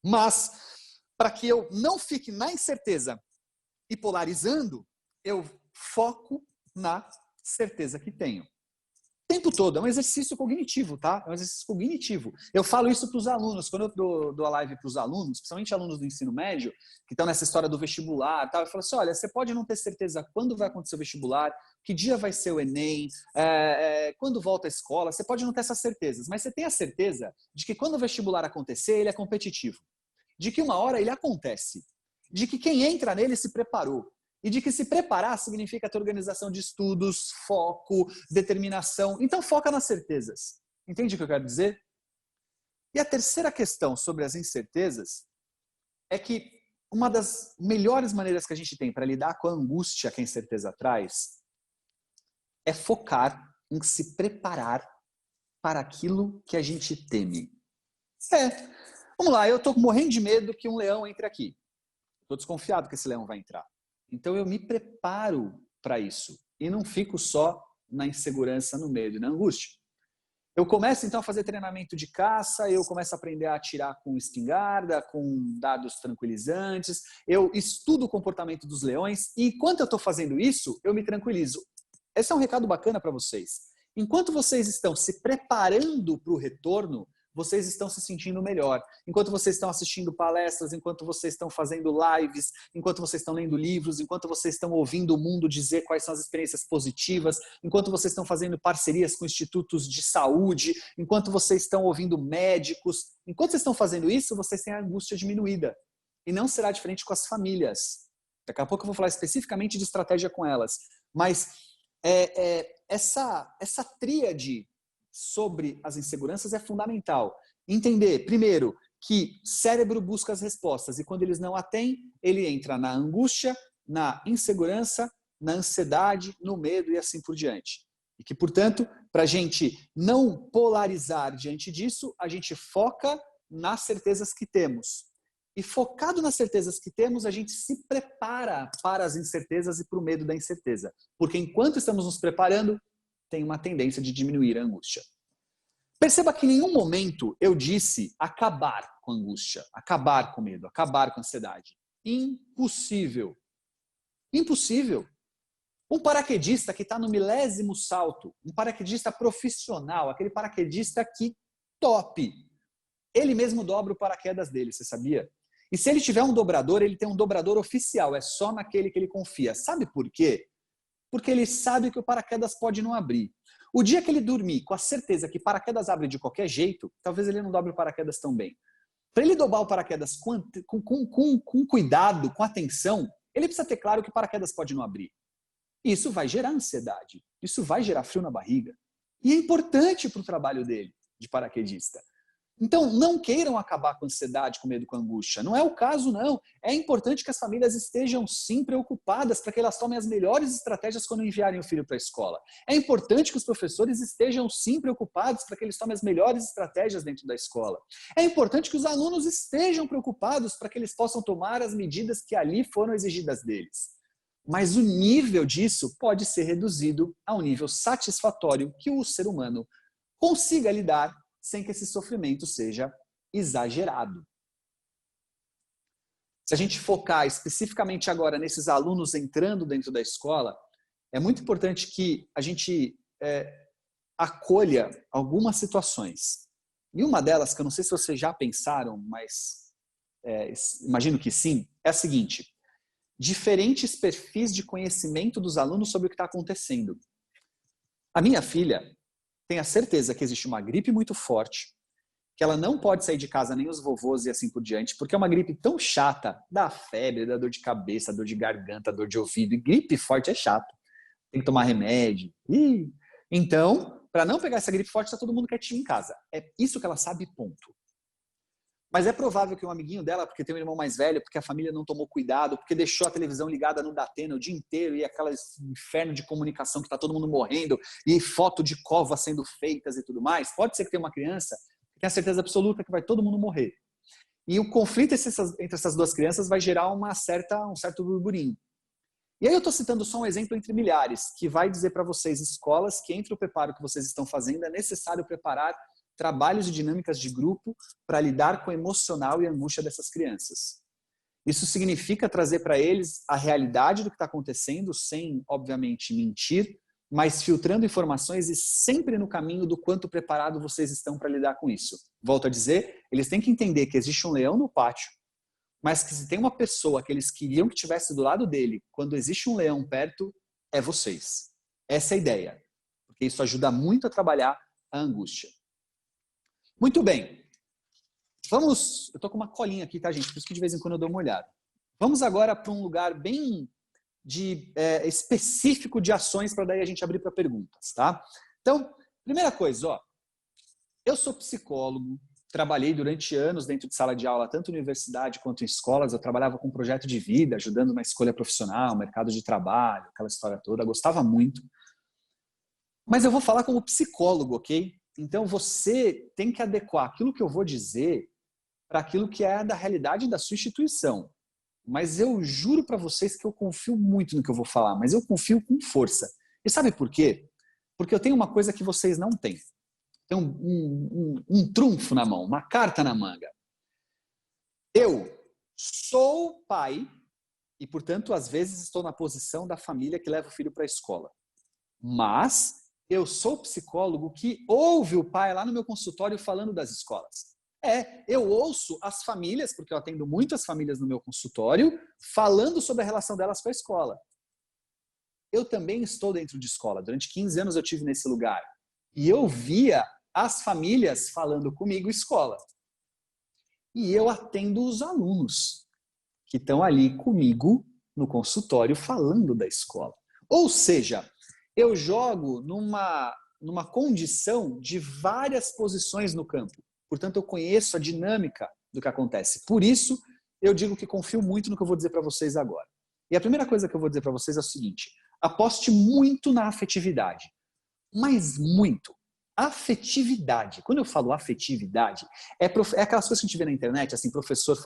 Speaker 3: Mas, para que eu não fique na incerteza e polarizando, eu foco na certeza que tenho. O tempo todo, é um exercício cognitivo, tá? É um exercício cognitivo. Eu falo isso para os alunos, quando eu dou a live para os alunos, principalmente alunos do ensino médio, que estão nessa história do vestibular, tá? Eu falo assim, olha, você pode não ter certeza quando vai acontecer o vestibular, que dia vai ser o Enem, quando volta à escola, você pode não ter essas certezas, mas você tem a certeza de que quando o vestibular acontecer, ele é competitivo. De que uma hora ele acontece. De que quem entra nele se preparou. E de que se preparar significa ter organização de estudos, foco, determinação. Então foca nas certezas. Entende o que eu quero dizer? E a terceira questão sobre as incertezas é que uma das melhores maneiras que a gente tem para lidar com a angústia que a incerteza traz é focar em se preparar para aquilo que a gente teme. Vamos lá, eu estou morrendo de medo que um leão entre aqui. Estou desconfiado que esse leão vai entrar. Então eu me preparo para isso. E não fico só na insegurança, no medo e na angústia. Eu começo então a fazer treinamento de caça, eu começo a aprender a atirar com espingarda, com dados tranquilizantes, eu estudo o comportamento dos leões e enquanto eu estou fazendo isso, eu me tranquilizo. Esse é um recado bacana para vocês. Enquanto vocês estão se preparando para o retorno, vocês estão se sentindo melhor. Enquanto vocês estão assistindo palestras, enquanto vocês estão fazendo lives, enquanto vocês estão lendo livros, enquanto vocês estão ouvindo o mundo dizer quais são as experiências positivas, enquanto vocês estão fazendo parcerias com institutos de saúde, enquanto vocês estão ouvindo médicos, enquanto vocês estão fazendo isso, vocês têm a angústia diminuída. E não será diferente com as famílias. Daqui a pouco eu vou falar especificamente de estratégia com elas. Mas essa tríade sobre as inseguranças é fundamental. Entender, primeiro, que cérebro busca as respostas e quando eles não a têm, ele entra na angústia, na insegurança, na ansiedade, no medo e assim por diante. E que, portanto, para a gente não polarizar diante disso, a gente foca nas certezas que temos. E focado nas certezas que temos, a gente se prepara para as incertezas e para o medo da incerteza. Porque enquanto estamos nos preparando, tem uma tendência de diminuir a angústia. Perceba que em nenhum momento eu disse acabar com a angústia, acabar com o medo, acabar com a ansiedade. Impossível. Impossível. Um paraquedista que está no 1000º salto, um paraquedista profissional, aquele paraquedista que top, ele mesmo dobra o paraquedas dele, você sabia? E se ele tiver um dobrador, ele tem um dobrador oficial, é só naquele que ele confia. Sabe por quê? Porque ele sabe que o paraquedas pode não abrir. O dia que ele dormir com a certeza que paraquedas abre de qualquer jeito, talvez ele não dobre o paraquedas tão bem. Para ele dobrar o paraquedas com cuidado, com atenção, ele precisa ter claro que paraquedas pode não abrir. Isso vai gerar ansiedade, isso vai gerar frio na barriga. E é importante para o trabalho dele, de paraquedista. Então, não queiram acabar com a ansiedade, com medo, com a angústia. Não é o caso, não. É importante que as famílias estejam, sim, preocupadas para que elas tomem as melhores estratégias quando enviarem o filho para a escola. É importante que os professores estejam, sim, preocupados para que eles tomem as melhores estratégias dentro da escola. É importante que os alunos estejam preocupados para que eles possam tomar as medidas que ali foram exigidas deles. Mas o nível disso pode ser reduzido a um nível satisfatório que o ser humano consiga lidar sem que esse sofrimento seja exagerado. Se a gente focar especificamente agora nesses alunos entrando dentro da escola, é muito importante que a gente acolha algumas situações. E uma delas, que eu não sei se vocês já pensaram, mas imagino que sim, é a seguinte: diferentes perfis de conhecimento dos alunos sobre o que está acontecendo. A minha filha tem a certeza que existe uma gripe muito forte, que ela não pode sair de casa nem os vovôs e assim por diante, porque é uma gripe tão chata, dá febre, dá dor de cabeça, dor de garganta, dor de ouvido, e gripe forte é chato. Tem que tomar remédio. Então, para não pegar essa gripe forte, está todo mundo quietinho em casa. É isso que ela sabe, ponto. Mas é provável que um amiguinho dela, porque tem um irmão mais velho, porque a família não tomou cuidado, porque deixou a televisão ligada no Datena o dia inteiro e aquele inferno de comunicação que está todo mundo morrendo e foto de covas sendo feitas e tudo mais, pode ser que tenha uma criança que tenha certeza absoluta que vai todo mundo morrer. E o conflito entre essas duas crianças vai gerar um certo burburinho. E aí eu estou citando só um exemplo entre milhares, que vai dizer para vocês, escolas, que entre o preparo que vocês estão fazendo é necessário preparar trabalhos e dinâmicas de grupo para lidar com o emocional e a angústia dessas crianças. Isso significa trazer para eles a realidade do que está acontecendo, sem, obviamente, mentir, mas filtrando informações e sempre no caminho do quanto preparado vocês estão para lidar com isso. Volto a dizer, eles têm que entender que existe um leão no pátio, mas que se tem uma pessoa que eles queriam que estivesse do lado dele, quando existe um leão perto, é vocês. Essa é a ideia, porque isso ajuda muito a trabalhar a angústia. Muito bem. Vamos... Eu tô com uma colinha aqui, tá, gente? Por isso que de vez em quando eu dou uma olhada. Vamos agora para um lugar bem específico de ações para daí a gente abrir para perguntas, tá? Então, primeira coisa, ó. Eu sou psicólogo, trabalhei durante anos dentro de sala de aula, tanto em universidade quanto em escolas. Eu trabalhava com projeto de vida, ajudando na escolha profissional, mercado de trabalho, aquela história toda. Gostava muito. Mas eu vou falar como psicólogo, ok? Então, você tem que adequar aquilo que eu vou dizer para aquilo que é da realidade da sua instituição. Mas eu juro para vocês que eu confio muito no que eu vou falar, mas eu confio com força. E sabe por quê? Porque eu tenho uma coisa que vocês não têm. Tem um trunfo na mão, uma carta na manga. Eu sou pai e, portanto, às vezes estou na posição da família que leva o filho para a escola. Mas eu sou psicólogo que ouve o pai lá no meu consultório falando das escolas. Eu ouço as famílias, porque eu atendo muitas famílias no meu consultório, falando sobre a relação delas com a escola. Eu também estou dentro de escola. Durante 15 anos eu estive nesse lugar. E eu via as famílias falando comigo escola. E eu atendo os alunos que estão ali comigo no consultório falando da escola. Ou seja, eu jogo numa numa condição de várias posições no campo. Portanto, eu conheço a dinâmica do que acontece. Por isso, eu digo que confio muito no que eu vou dizer para vocês agora. E a primeira coisa que eu vou dizer para vocês é o seguinte: aposte muito na afetividade. Mas muito. Afetividade. Quando eu falo afetividade, é aquelas coisas que a gente vê na internet, assim, professor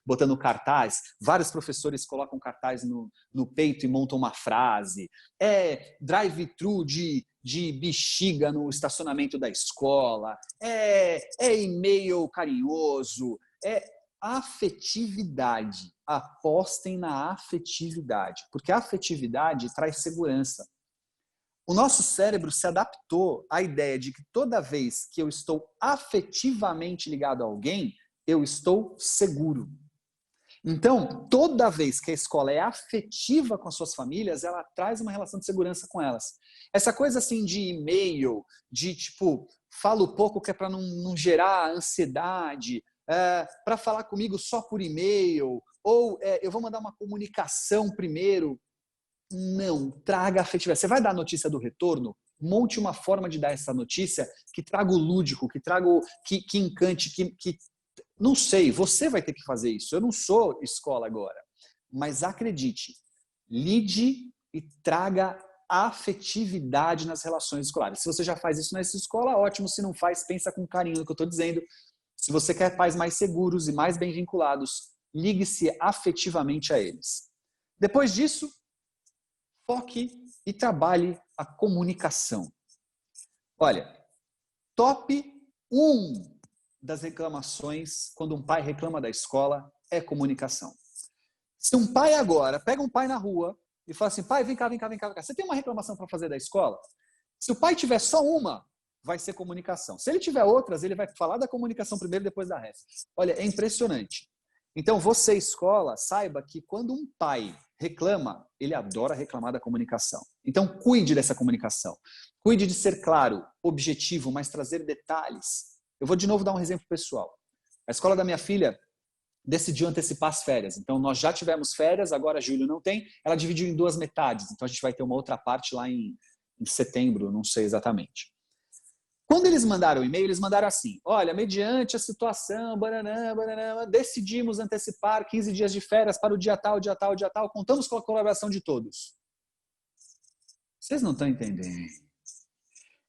Speaker 3: botando cartaz, vários professores colocam cartaz no peito e montam uma frase. É drive-thru de bexiga no estacionamento da escola. É e-mail carinhoso. É afetividade. Apostem na afetividade, porque a afetividade traz segurança. O nosso cérebro se adaptou à ideia de que toda vez que eu estou afetivamente ligado a alguém, eu estou seguro. Então, toda vez que a escola é afetiva com as suas famílias, ela traz uma relação de segurança com elas. Essa coisa assim de e-mail, de tipo, falo pouco que é para não gerar ansiedade, para falar comigo só por e-mail, ou eu vou mandar uma comunicação primeiro. Não, traga afetividade. Você vai dar a notícia do retorno? Monte uma forma de dar essa notícia que traga o lúdico, que traga que encante, que não sei, você vai ter que fazer isso. Eu não sou escola agora. Mas acredite, lide e traga afetividade nas relações escolares. Se você já faz isso nessa escola, ótimo. Se não faz, pensa com carinho no que eu estou dizendo. Se você quer pais mais seguros e mais bem vinculados, ligue-se afetivamente a eles. Depois disso, foque e trabalhe a comunicação. Olha, top 1 das reclamações quando um pai reclama da escola é comunicação. Se um pai agora pega um pai na rua e fala assim: pai, vem cá. Você tem uma reclamação para fazer da escola? Se o pai tiver só uma, vai ser comunicação. Se ele tiver outras, ele vai falar da comunicação primeiro, depois da ref. Olha, é impressionante. Então, você, escola, saiba que quando um pai reclama, ele adora reclamar da comunicação. Então, cuide dessa comunicação. Cuide de ser claro, objetivo, mas trazer detalhes. Eu vou de novo dar um exemplo pessoal. A escola da minha filha decidiu antecipar as férias. Então, nós já tivemos férias, agora julho não tem. Ela dividiu em 2 metades. Então, a gente vai ter uma outra parte lá em setembro, não sei exatamente. Quando eles mandaram o e-mail, eles mandaram assim: olha, mediante a situação, decidimos antecipar 15 dias de férias para o dia tal, contamos com a colaboração de todos. Vocês não estão entendendo.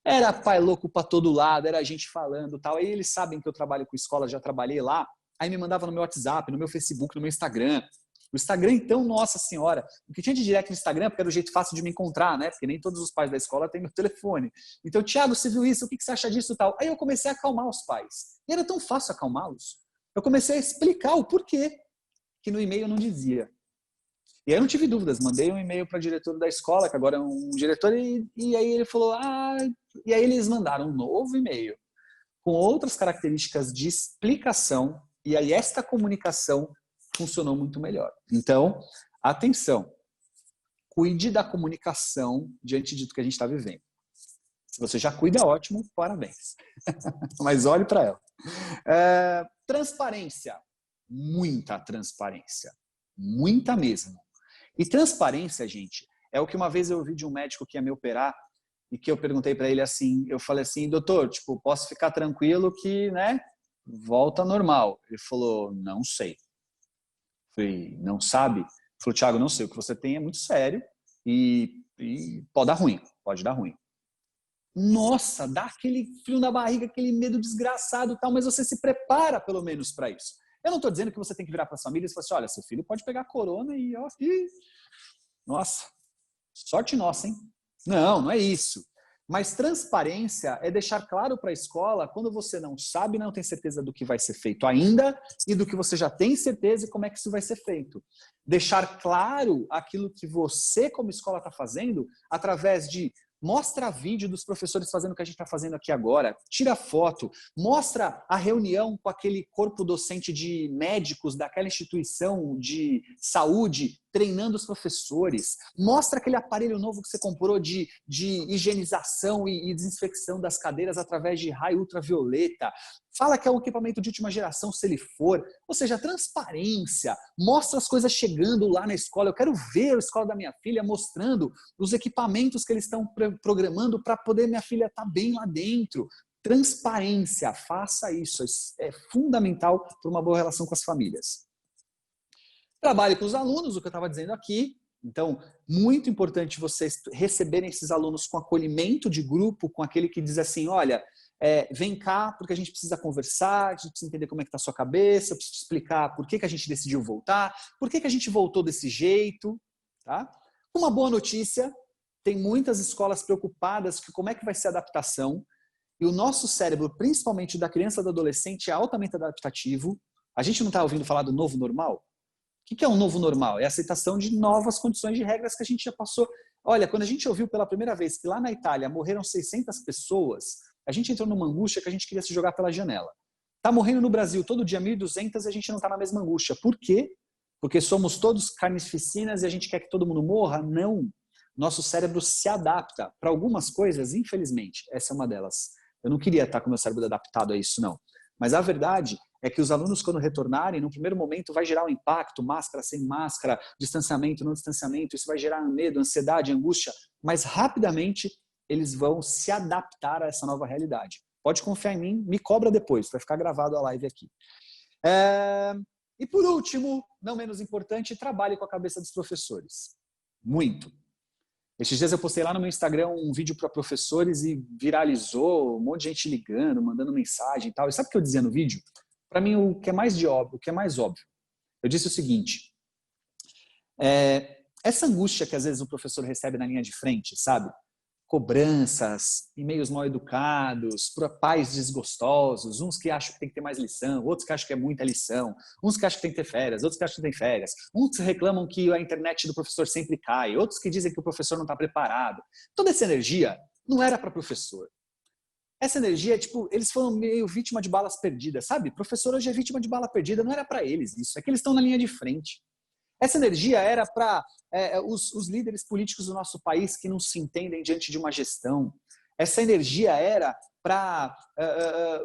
Speaker 3: Era pai louco para todo lado, era gente falando tal. Aí eles sabem que eu trabalho com escola, já trabalhei lá. Aí me mandava no meu WhatsApp, no meu Facebook, no meu Instagram. O Instagram, então, nossa senhora, o que tinha de direct no Instagram, porque era o jeito fácil de me encontrar, né? Porque nem todos os pais da escola têm meu telefone. Então, Thiago, você viu isso? O que você acha disso e tal? Aí eu comecei a acalmar os pais. E era tão fácil acalmá-los. Eu comecei a explicar o porquê, que no e-mail eu não dizia. E aí eu não tive dúvidas, mandei um e-mail para o diretor da escola, que agora é um diretor, e aí ele falou, e aí eles mandaram um novo e-mail, com outras características de explicação, e aí esta comunicação funcionou muito melhor. Então, atenção, cuide da comunicação diante de tudo que a gente está vivendo. Se você já cuida, ótimo, parabéns. Mas olhe para ela. Transparência. Muita transparência. Muita mesmo. E transparência, gente, é o que uma vez eu ouvi de um médico que ia me operar e que eu perguntei para ele assim, eu falei assim, doutor, tipo, posso ficar tranquilo que, né, volta normal. Ele falou, não sei. Falei, não sabe? Ele falou, Thiago, não sei, o que você tem é muito sério e pode dar ruim. Nossa, dá aquele frio na barriga, aquele medo desgraçado e tal, mas você se prepara pelo menos para isso. Eu não estou dizendo que você tem que virar para as famílias e falar assim, olha, seu filho pode pegar corona e ó, nossa, sorte nossa, hein? Não é isso. Mas transparência é deixar claro para a escola quando você não sabe, não tem certeza do que vai ser feito ainda e do que você já tem certeza e como é que isso vai ser feito. Deixar claro aquilo que você, como escola, está fazendo através de mostra vídeo dos professores fazendo o que a gente está fazendo aqui agora, tira foto, mostra a reunião com aquele corpo docente de médicos daquela instituição de saúde treinando os professores. Mostra aquele aparelho novo que você comprou de higienização e desinfecção das cadeiras através de raio ultravioleta. Fala que é um equipamento de última geração, se ele for. Ou seja, transparência. Mostra as coisas chegando lá na escola. Eu quero ver a escola da minha filha mostrando os equipamentos que eles estão programando para poder minha filha estar bem lá dentro. Transparência, faça isso. É fundamental para uma boa relação com as famílias. Trabalhe com os alunos, o que eu estava dizendo aqui. Então, muito importante vocês receberem esses alunos com acolhimento de grupo, com aquele que diz assim, olha, vem cá porque a gente precisa conversar, a gente precisa entender como é que está a sua cabeça, eu preciso explicar por que a gente decidiu voltar, por que a gente voltou desse jeito. Tá? Uma boa notícia, tem muitas escolas preocupadas com como é que vai ser a adaptação, e o nosso cérebro, principalmente da criança e do adolescente, é altamente adaptativo. A gente não está ouvindo falar do novo normal? O que é um novo normal? É a aceitação de novas condições de regras que a gente já passou. Olha, quando a gente ouviu pela primeira vez que lá na Itália morreram 600 pessoas, a gente entrou numa angústia que a gente queria se jogar pela janela. Está morrendo no Brasil todo dia 1.200 e a gente não está na mesma angústia. Por quê? Porque somos todos carnificinas e a gente quer que todo mundo morra? Não. Nosso cérebro se adapta para algumas coisas, infelizmente. Essa é uma delas. Eu não queria estar com o meu cérebro adaptado a isso, não. Mas a verdade é que os alunos, quando retornarem, no primeiro momento vai gerar um impacto, máscara sem máscara, distanciamento, não distanciamento, isso vai gerar medo, ansiedade, angústia, mas rapidamente eles vão se adaptar a essa nova realidade. Pode confiar em mim, me cobra depois, vai ficar gravado a live aqui. E por último, não menos importante, trabalhe com a cabeça dos professores. Muito. Esses dias eu postei lá no meu Instagram um vídeo para professores e viralizou, um monte de gente ligando, mandando mensagem e tal. E sabe o que eu dizia no vídeo? Para mim, o que é mais óbvio, eu disse o seguinte, essa angústia que às vezes o professor recebe na linha de frente, sabe? Cobranças, e-mails mal educados, pais desgostosos, uns que acham que tem que ter mais lição, outros que acham que é muita lição, uns que acham que tem que ter férias, outros que acham que tem férias, uns que reclamam que a internet do professor sempre cai, outros que dizem que o professor não está preparado. Toda essa energia não era para professor. Essa energia, eles foram meio vítima de balas perdidas, sabe? Professor hoje é vítima de bala perdida, não era para eles isso, é que eles estão na linha de frente. Essa energia era para os líderes políticos do nosso país que não se entendem diante de uma gestão. Essa energia era para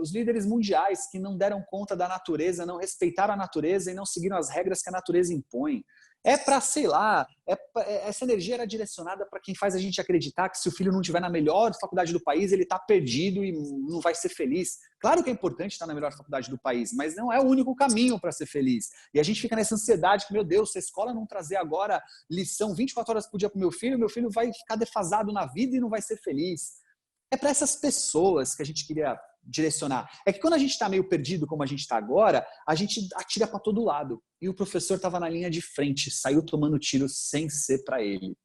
Speaker 3: os líderes mundiais que não deram conta da natureza, não respeitaram a natureza e não seguiram as regras que a natureza impõe. Essa energia era direcionada para quem faz a gente acreditar que se o filho não estiver na melhor faculdade do país, ele está perdido e não vai ser feliz. Claro que é importante estar na melhor faculdade do país, mas não é o único caminho para ser feliz. E a gente fica nessa ansiedade que, meu Deus, se a escola não trazer agora lição 24 horas por dia para o meu filho vai ficar defasado na vida e não vai ser feliz. É para essas pessoas que a gente queria direcionar. É que quando a gente está meio perdido como a gente está agora, a gente atira para todo lado. E o professor estava na linha de frente, saiu tomando tiro sem ser para ele.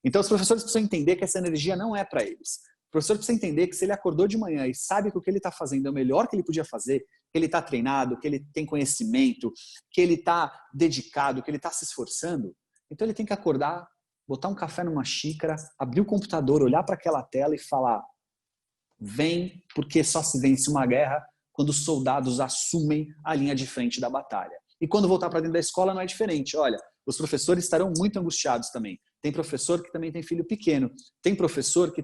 Speaker 3: Então os professores precisam entender que essa energia não é para eles. O professor precisa entender que se ele acordou de manhã e sabe que o que ele está fazendo é o melhor que ele podia fazer, que ele está treinado, que ele tem conhecimento, que ele está dedicado, que ele está se esforçando, então ele tem que acordar, botar um café numa xícara, abrir o computador, olhar para aquela tela e falar: vem, porque só se vence uma guerra quando os soldados assumem a linha de frente da batalha. E quando voltar para dentro da escola não é diferente. Olha, os professores estarão muito angustiados também. Tem professor que também tem filho pequeno. Tem professor que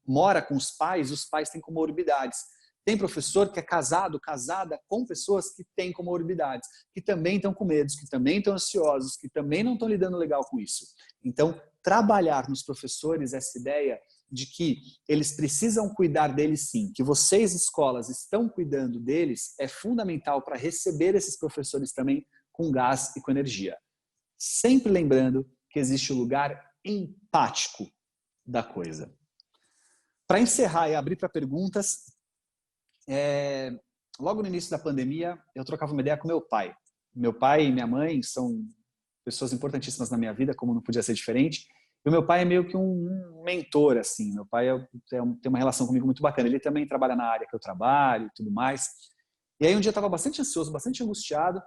Speaker 3: mora com os pais têm comorbidades. Tem professor que é casado, casada com pessoas que têm comorbidades, que também estão com medos, que também estão ansiosos, que também não estão lidando legal com isso. Então, trabalhar nos professores essa ideia de que eles precisam cuidar deles sim, que vocês, escolas, estão cuidando deles, é fundamental para receber esses professores também com gás e com energia. Sempre lembrando que existe o lugar empático da coisa. Para encerrar e abrir para perguntas, logo no início da pandemia, eu trocava uma ideia com meu pai. Meu pai e minha mãe são pessoas importantíssimas na minha vida, como não podia ser diferente. E o meu pai é meio que um mentor, assim. Meu pai tem uma relação comigo muito bacana. Ele também trabalha na área que eu trabalho e tudo mais. E aí um dia eu estava bastante ansioso, bastante angustiado.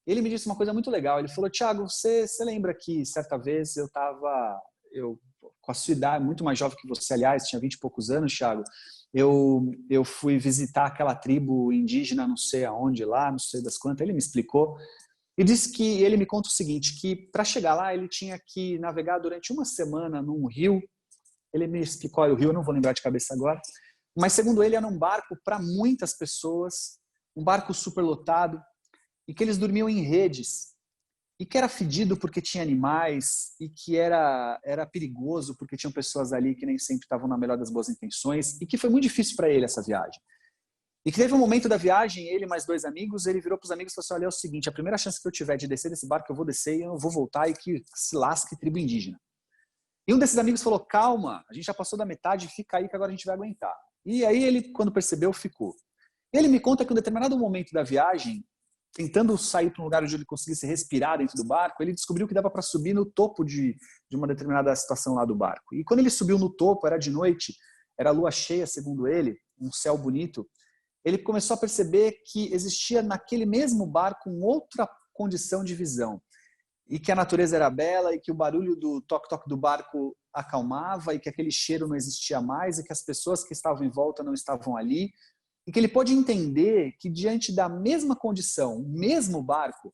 Speaker 3: Ele me disse uma coisa muito legal. Ele falou: Thiago, você lembra que certa vez eu com a sua idade, muito mais jovem que você, aliás, tinha 20 e poucos anos, Thiago, eu fui visitar aquela tribo indígena, não sei aonde lá, não sei das quantas. Ele me explicou. E diz que ele me conta o seguinte, que para chegar lá ele tinha que navegar durante uma semana num rio. Ele me explicou o rio, eu não vou lembrar de cabeça agora, mas segundo ele era um barco para muitas pessoas, um barco superlotado, e que eles dormiam em redes, e que era fedido porque tinha animais, e que era perigoso porque tinham pessoas ali que nem sempre estavam na melhor das boas intenções, e que foi muito difícil para ele essa viagem. E que teve um momento da viagem, ele e mais 2 amigos, ele virou para os amigos e falou assim, olha, é o seguinte, a primeira chance que eu tiver de descer desse barco, eu vou descer e eu vou voltar e que se lasque tribo indígena. E um desses amigos falou, calma, a gente já passou da metade, fica aí que agora a gente vai aguentar. E aí ele, quando percebeu, ficou. Ele me conta que em um determinado momento da viagem, tentando sair para um lugar onde ele conseguisse respirar dentro do barco, ele descobriu que dava para subir no topo de uma determinada situação lá do barco. E quando ele subiu no topo, era de noite, era lua cheia, segundo ele, um céu bonito, ele começou a perceber que existia naquele mesmo barco uma outra condição de visão. E que a natureza era bela, e que o barulho do toque-toque do barco acalmava, e que aquele cheiro não existia mais, e que as pessoas que estavam em volta não estavam ali. E que ele pôde entender que diante da mesma condição, o mesmo barco,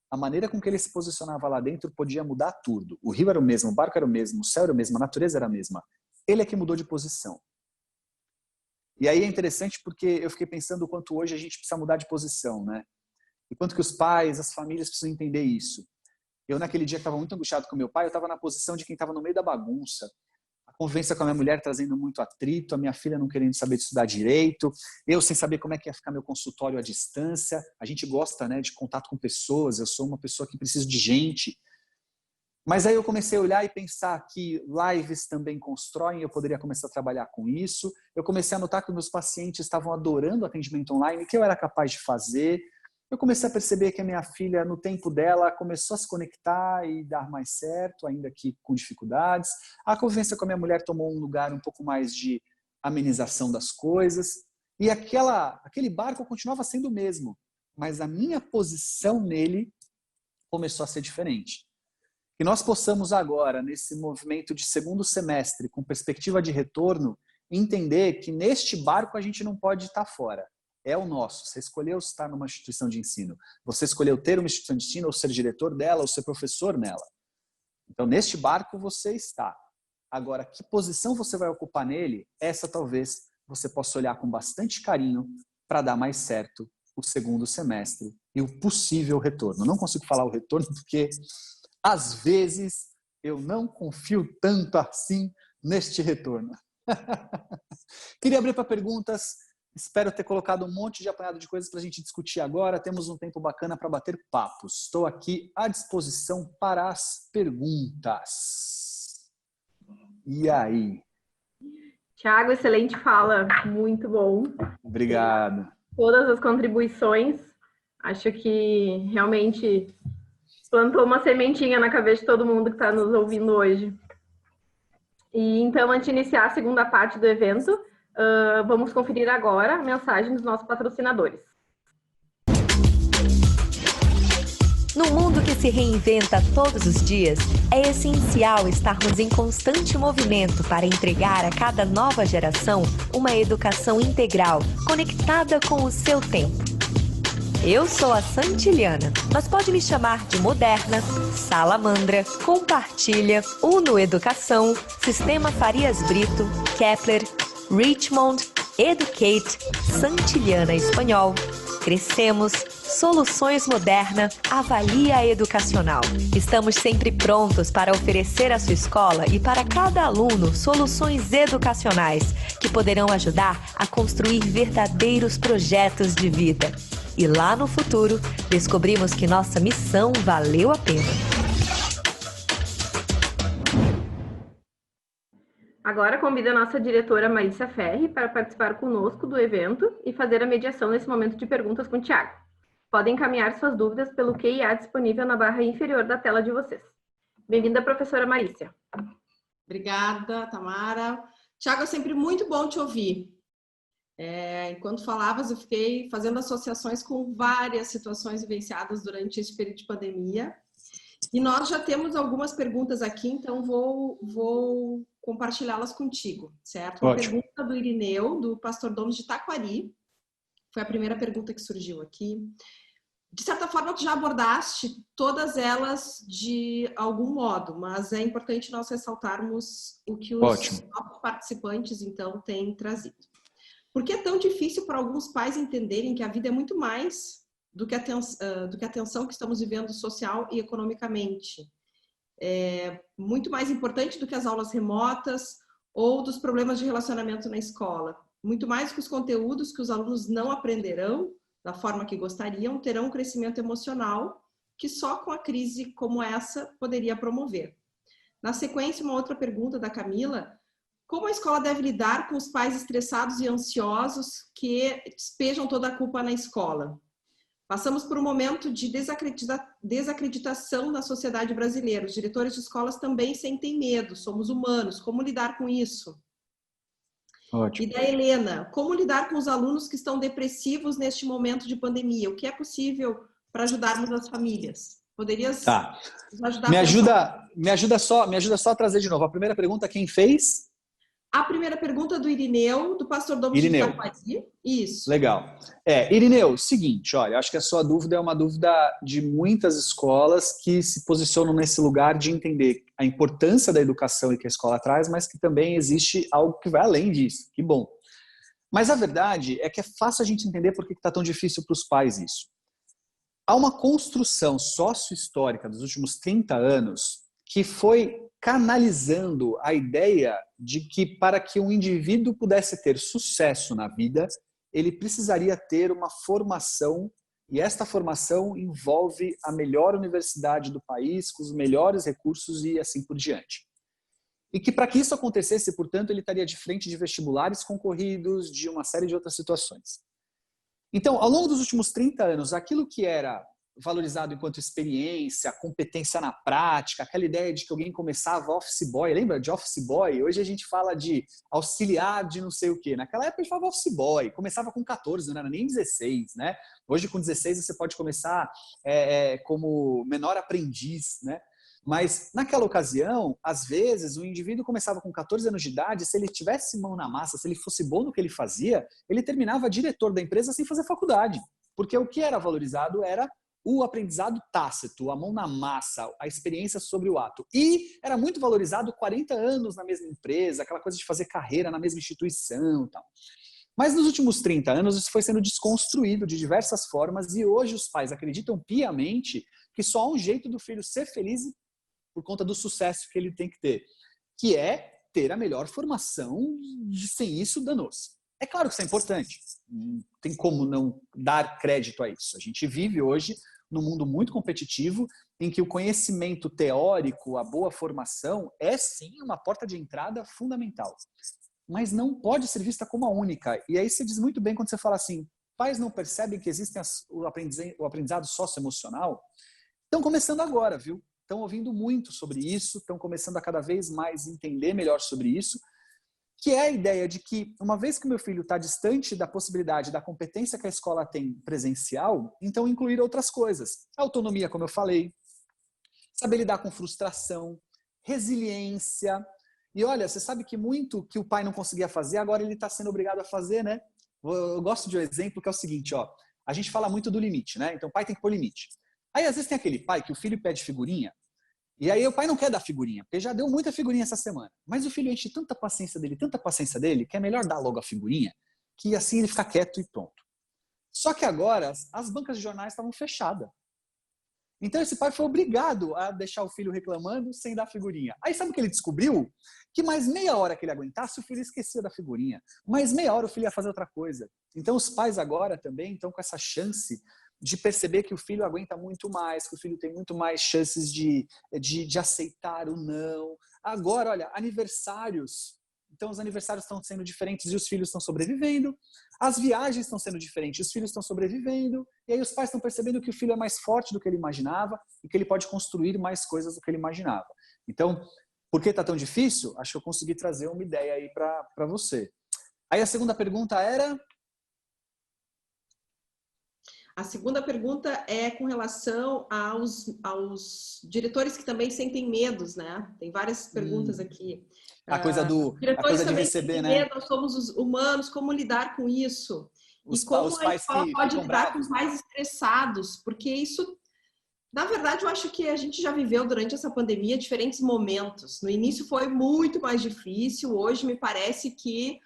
Speaker 3: a maneira com que ele se posicionava lá dentro podia mudar tudo. O rio era o mesmo, o barco era o mesmo, o céu era o mesmo, a natureza era a mesma. Ele é que mudou de posição. E aí é interessante porque eu fiquei pensando o quanto hoje a gente precisa mudar de posição, né? E quanto que os pais, as famílias precisam entender isso. Eu, naquele dia que estava muito angustiado com meu pai, eu estava na posição de quem estava no meio da bagunça. A convivência com a minha mulher trazendo muito atrito, a minha filha não querendo saber de estudar direito, eu sem saber como é que ia ficar meu consultório à distância. A gente gosta, né, de contato com pessoas, eu sou uma pessoa que precisa de gente. Mas aí eu comecei a olhar e pensar que lives também constroem, eu poderia começar a trabalhar com isso. Eu comecei a notar que meus pacientes estavam adorando o atendimento online, que eu era capaz de fazer. Eu comecei a perceber que a minha filha, no tempo dela, começou a se conectar e dar mais certo, ainda que com dificuldades. A convivência com a minha mulher tomou um lugar um pouco mais de amenização das coisas. E aquele barco continuava sendo o mesmo, mas a minha posição nele começou a ser diferente. Que nós possamos agora, nesse movimento de segundo semestre, com perspectiva de retorno, entender que neste barco a gente não pode estar fora. É o nosso. Você escolheu estar numa instituição de ensino. Você escolheu ter uma instituição de ensino, ou ser diretor dela, ou ser professor nela. Então, neste barco você está. Agora, que posição você vai ocupar nele? Essa talvez você possa olhar com bastante carinho para dar mais certo o segundo semestre e o possível retorno. Não consigo falar o retorno porque, às vezes, eu não confio tanto assim neste retorno. Queria abrir para perguntas. Espero ter colocado um monte de apanhado de coisas para a gente discutir agora. Temos um tempo bacana para bater papos. Estou aqui à disposição para as perguntas. E aí?
Speaker 1: Tiago, excelente fala. Muito bom.
Speaker 3: Obrigado.
Speaker 1: Todas as contribuições. Acho que realmente plantou uma sementinha na cabeça de todo mundo que está nos ouvindo hoje. E então, antes de iniciar a segunda parte do evento, vamos conferir agora a mensagem dos nossos patrocinadores.
Speaker 4: No mundo que se reinventa todos os dias, é essencial estarmos em constante movimento para entregar a cada nova geração uma educação integral, conectada com o seu tempo. Eu sou a Santiliana, mas pode me chamar de Moderna, Salamandra, Compartilha, Uno Educação, Sistema Farias Brito, Kepler, Richmond, Educate, Santiliana Espanhol, Crescemos, Soluções Moderna, Avalia Educacional. Estamos sempre prontos para oferecer à sua escola e para cada aluno soluções educacionais que poderão ajudar a construir verdadeiros projetos de vida. E lá no futuro, descobrimos que nossa missão valeu a pena.
Speaker 1: Agora convido a nossa diretora Marícia Ferri para participar conosco do evento e fazer a mediação nesse momento de perguntas com o Tiago. Podem encaminhar suas dúvidas pelo QIA disponível na barra inferior da tela de vocês. Bem-vinda, professora Marícia.
Speaker 5: Obrigada, Tamara. Tiago, é sempre muito bom te ouvir. Enquanto falavas, eu fiquei fazendo associações com várias situações vivenciadas durante esse período de pandemia. E nós já temos algumas perguntas aqui, então vou compartilhá-las contigo, certo? Uma pergunta do Irineu, do Pastor Donos de Taquari. Foi a primeira pergunta que surgiu aqui. De certa forma, tu já abordaste todas elas de algum modo, mas é importante nós ressaltarmos o que os nossos participantes, então, têm trazido. Por que é tão difícil para alguns pais entenderem que a vida é muito mais do que a tensão que estamos vivendo social e economicamente? É muito mais importante do que as aulas remotas ou dos problemas de relacionamento na escola. Muito mais do que os conteúdos que os alunos não aprenderão da forma que gostariam, terão um crescimento emocional que só com a crise como essa poderia promover. Na sequência, uma outra pergunta da Camila: como a escola deve lidar com os pais estressados e ansiosos que despejam toda a culpa na escola? Passamos por um momento de desacreditação na sociedade brasileira. Os diretores de escolas também sentem medo, somos humanos. Como lidar com isso?
Speaker 3: Ótimo.
Speaker 5: E da Helena: como lidar com os alunos que estão depressivos neste momento de pandemia? O que é possível para ajudarmos as famílias? Poderias nos ajudar?
Speaker 3: Me ajuda só a trazer de novo. A primeira pergunta, quem fez?
Speaker 5: A primeira pergunta do Irineu, do pastor Douglas de Itaquaí. Isso.
Speaker 3: Legal. Irineu, seguinte, olha, acho que a sua dúvida é uma dúvida de muitas escolas que se posicionam nesse lugar de entender a importância da educação e que a escola traz, mas que também existe algo que vai além disso. Que bom. Mas a verdade é que é fácil a gente entender por que está tão difícil para os pais isso. Há uma construção sócio-histórica dos últimos 30 anos que foi canalizando a ideia de que para que um indivíduo pudesse ter sucesso na vida, ele precisaria ter uma formação, e esta formação envolve a melhor universidade do país, com os melhores recursos e assim por diante. E que para que isso acontecesse, portanto, ele estaria de frente de vestibulares concorridos, de uma série de outras situações. Então, ao longo dos últimos 30 anos, aquilo que era valorizado enquanto experiência, competência na prática, aquela ideia de que alguém começava office boy, lembra de office boy? Hoje a gente fala de auxiliar de não sei o quê. Naquela época a gente falava office boy, começava com 14, não era nem 16, né? Hoje com 16 você pode começar como menor aprendiz, né? Mas naquela ocasião, às vezes, o indivíduo começava com 14 anos de idade, se ele tivesse mão na massa, se ele fosse bom no que ele fazia, ele terminava diretor da empresa sem fazer faculdade. Porque o que era valorizado era o aprendizado tácito, a mão na massa, a experiência sobre o ato. E era muito valorizado 40 anos na mesma empresa, aquela coisa de fazer carreira na mesma instituição e tal. Mas nos últimos 30 anos isso foi sendo desconstruído de diversas formas e hoje os pais acreditam piamente que só há um jeito do filho ser feliz por conta do sucesso que ele tem que ter, que é ter a melhor formação, sem isso danou-se. É claro que isso é importante, não tem como não dar crédito a isso. A gente vive hoje num mundo muito competitivo, em que o conhecimento teórico, a boa formação, é sim uma porta de entrada fundamental. Mas não pode ser vista como a única. E aí você diz muito bem quando você fala assim, pais não percebem que existe o aprendizado socioemocional? Estão começando agora, viu? Estão ouvindo muito sobre isso, estão começando a cada vez mais entender melhor sobre isso, que é a ideia de que, uma vez que o meu filho está distante da possibilidade, da competência que a escola tem presencial, então incluir outras coisas. Autonomia, como eu falei, saber lidar com frustração, resiliência. E olha, você sabe que muito que o pai não conseguia fazer, agora ele está sendo obrigado a fazer, né? Eu gosto de um exemplo que é o seguinte, ó. A gente fala muito do limite, né? Então o pai tem que pôr limite. Aí às vezes tem aquele pai que o filho pede figurinha, e aí o pai não quer dar figurinha, porque já deu muita figurinha essa semana. Mas o filho enche tanta paciência dele, que é melhor dar logo a figurinha, que assim ele fica quieto e pronto. Só que agora as bancas de jornais estavam fechadas. Então esse pai foi obrigado a deixar o filho reclamando sem dar figurinha. Aí sabe o que ele descobriu? Que mais meia hora que ele aguentasse, o filho esquecia da figurinha. Mais meia hora o filho ia fazer outra coisa. Então os pais agora também estão com essa chance de perceber que o filho aguenta muito mais, que o filho tem muito mais chances de aceitar o não. Agora, olha, aniversários. Então, os aniversários estão sendo diferentes e os filhos estão sobrevivendo. As viagens estão sendo diferentes e os filhos estão sobrevivendo. E aí os pais estão percebendo que o filho é mais forte do que ele imaginava e que ele pode construir mais coisas do que ele imaginava. Então, por que está tão difícil? Acho que eu consegui trazer uma ideia aí para você. Aí a segunda pergunta era...
Speaker 5: A segunda pergunta é com relação aos diretores que também sentem medos, né? Tem várias perguntas aqui.
Speaker 3: A coisa de receber, né?
Speaker 5: Medo, nós somos os humanos, como lidar com isso? E como a escola pode lidar com os mais estressados, porque isso, na verdade, eu acho que a gente já viveu durante essa pandemia diferentes momentos. No início foi muito mais difícil, hoje me parece que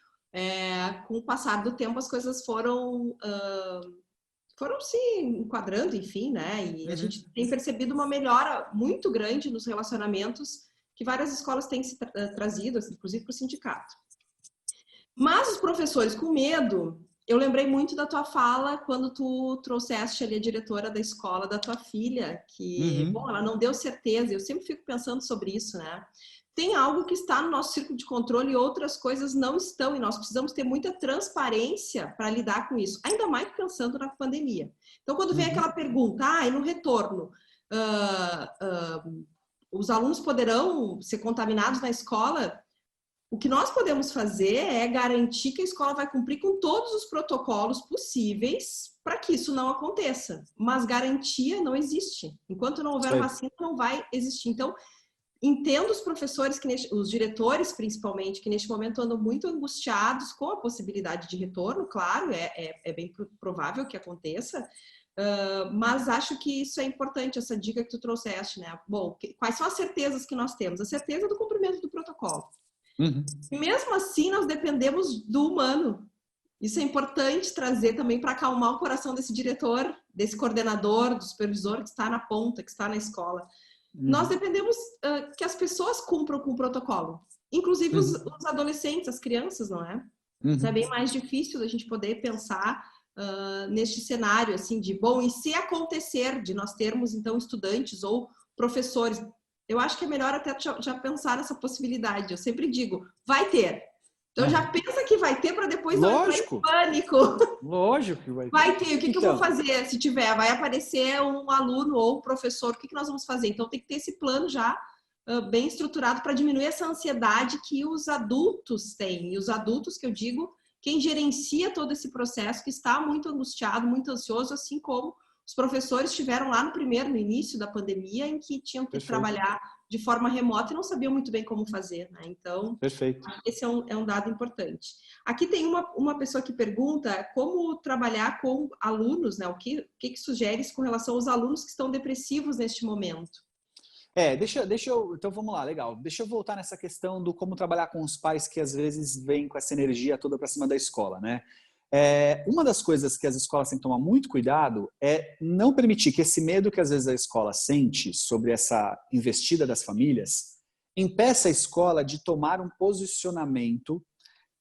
Speaker 5: com o passar do tempo as coisas foram se enquadrando, enfim, né? E a gente tem percebido uma melhora muito grande nos relacionamentos que várias escolas têm se trazido, inclusive para o sindicato. Mas os professores com medo, eu lembrei muito da tua fala quando tu trouxeste ali a diretora da escola da tua filha, que, bom, ela não deu certeza, eu sempre fico pensando sobre isso, né? Tem algo que está no nosso círculo de controle e outras coisas não estão, e nós precisamos ter muita transparência para lidar com isso, ainda mais pensando na pandemia. Então, quando vem aquela pergunta, e no retorno, os alunos poderão ser contaminados na escola? O que nós podemos fazer é garantir que a escola vai cumprir com todos os protocolos possíveis para que isso não aconteça. Mas garantia não existe. Enquanto não houver vacina, não vai existir. Então, entendo os professores, os diretores principalmente, que neste momento andam muito angustiados com a possibilidade de retorno, claro, é bem provável que aconteça, mas acho que isso é importante, essa dica que tu trouxeste, né? Bom, quais são as certezas que nós temos? A certeza do cumprimento do protocolo. E mesmo assim, nós dependemos do humano. Isso é importante trazer também para acalmar o coração desse diretor, desse coordenador, do supervisor que está na ponta, que está na escola. Nós dependemos que as pessoas cumpram com o protocolo. Inclusive os adolescentes, as crianças, não é? Isso é bem mais difícil da gente poder pensar neste cenário, assim, de, bom, e se acontecer de nós termos, então, estudantes ou professores, eu acho que é melhor até já pensar nessa possibilidade. Eu sempre digo, vai ter. Então já pensa que vai ter para depois não entrar em pânico.
Speaker 3: Lógico que vai ter.
Speaker 5: Vai ter. O que eu vou fazer se tiver? Vai aparecer um aluno ou um professor, o que nós vamos fazer? Então tem que ter esse plano já bem estruturado para diminuir essa ansiedade que os adultos têm. E os adultos, que eu digo, quem gerencia todo esse processo, que está muito angustiado, muito ansioso, assim como os professores estiveram lá no início da pandemia, em que tinham que trabalhar de forma remota e não sabiam muito bem como fazer, né? Então, esse é um dado importante. Aqui tem uma pessoa que pergunta como trabalhar com alunos, né? O que sugeres com relação aos alunos que estão depressivos neste momento?
Speaker 3: Então vamos lá, legal. Deixa eu voltar nessa questão do como trabalhar com os pais que às vezes vêm com essa energia toda para cima da escola, né? Uma das coisas que as escolas têm que tomar muito cuidado é não permitir que esse medo que às vezes a escola sente sobre essa investida das famílias impeça a escola de tomar um posicionamento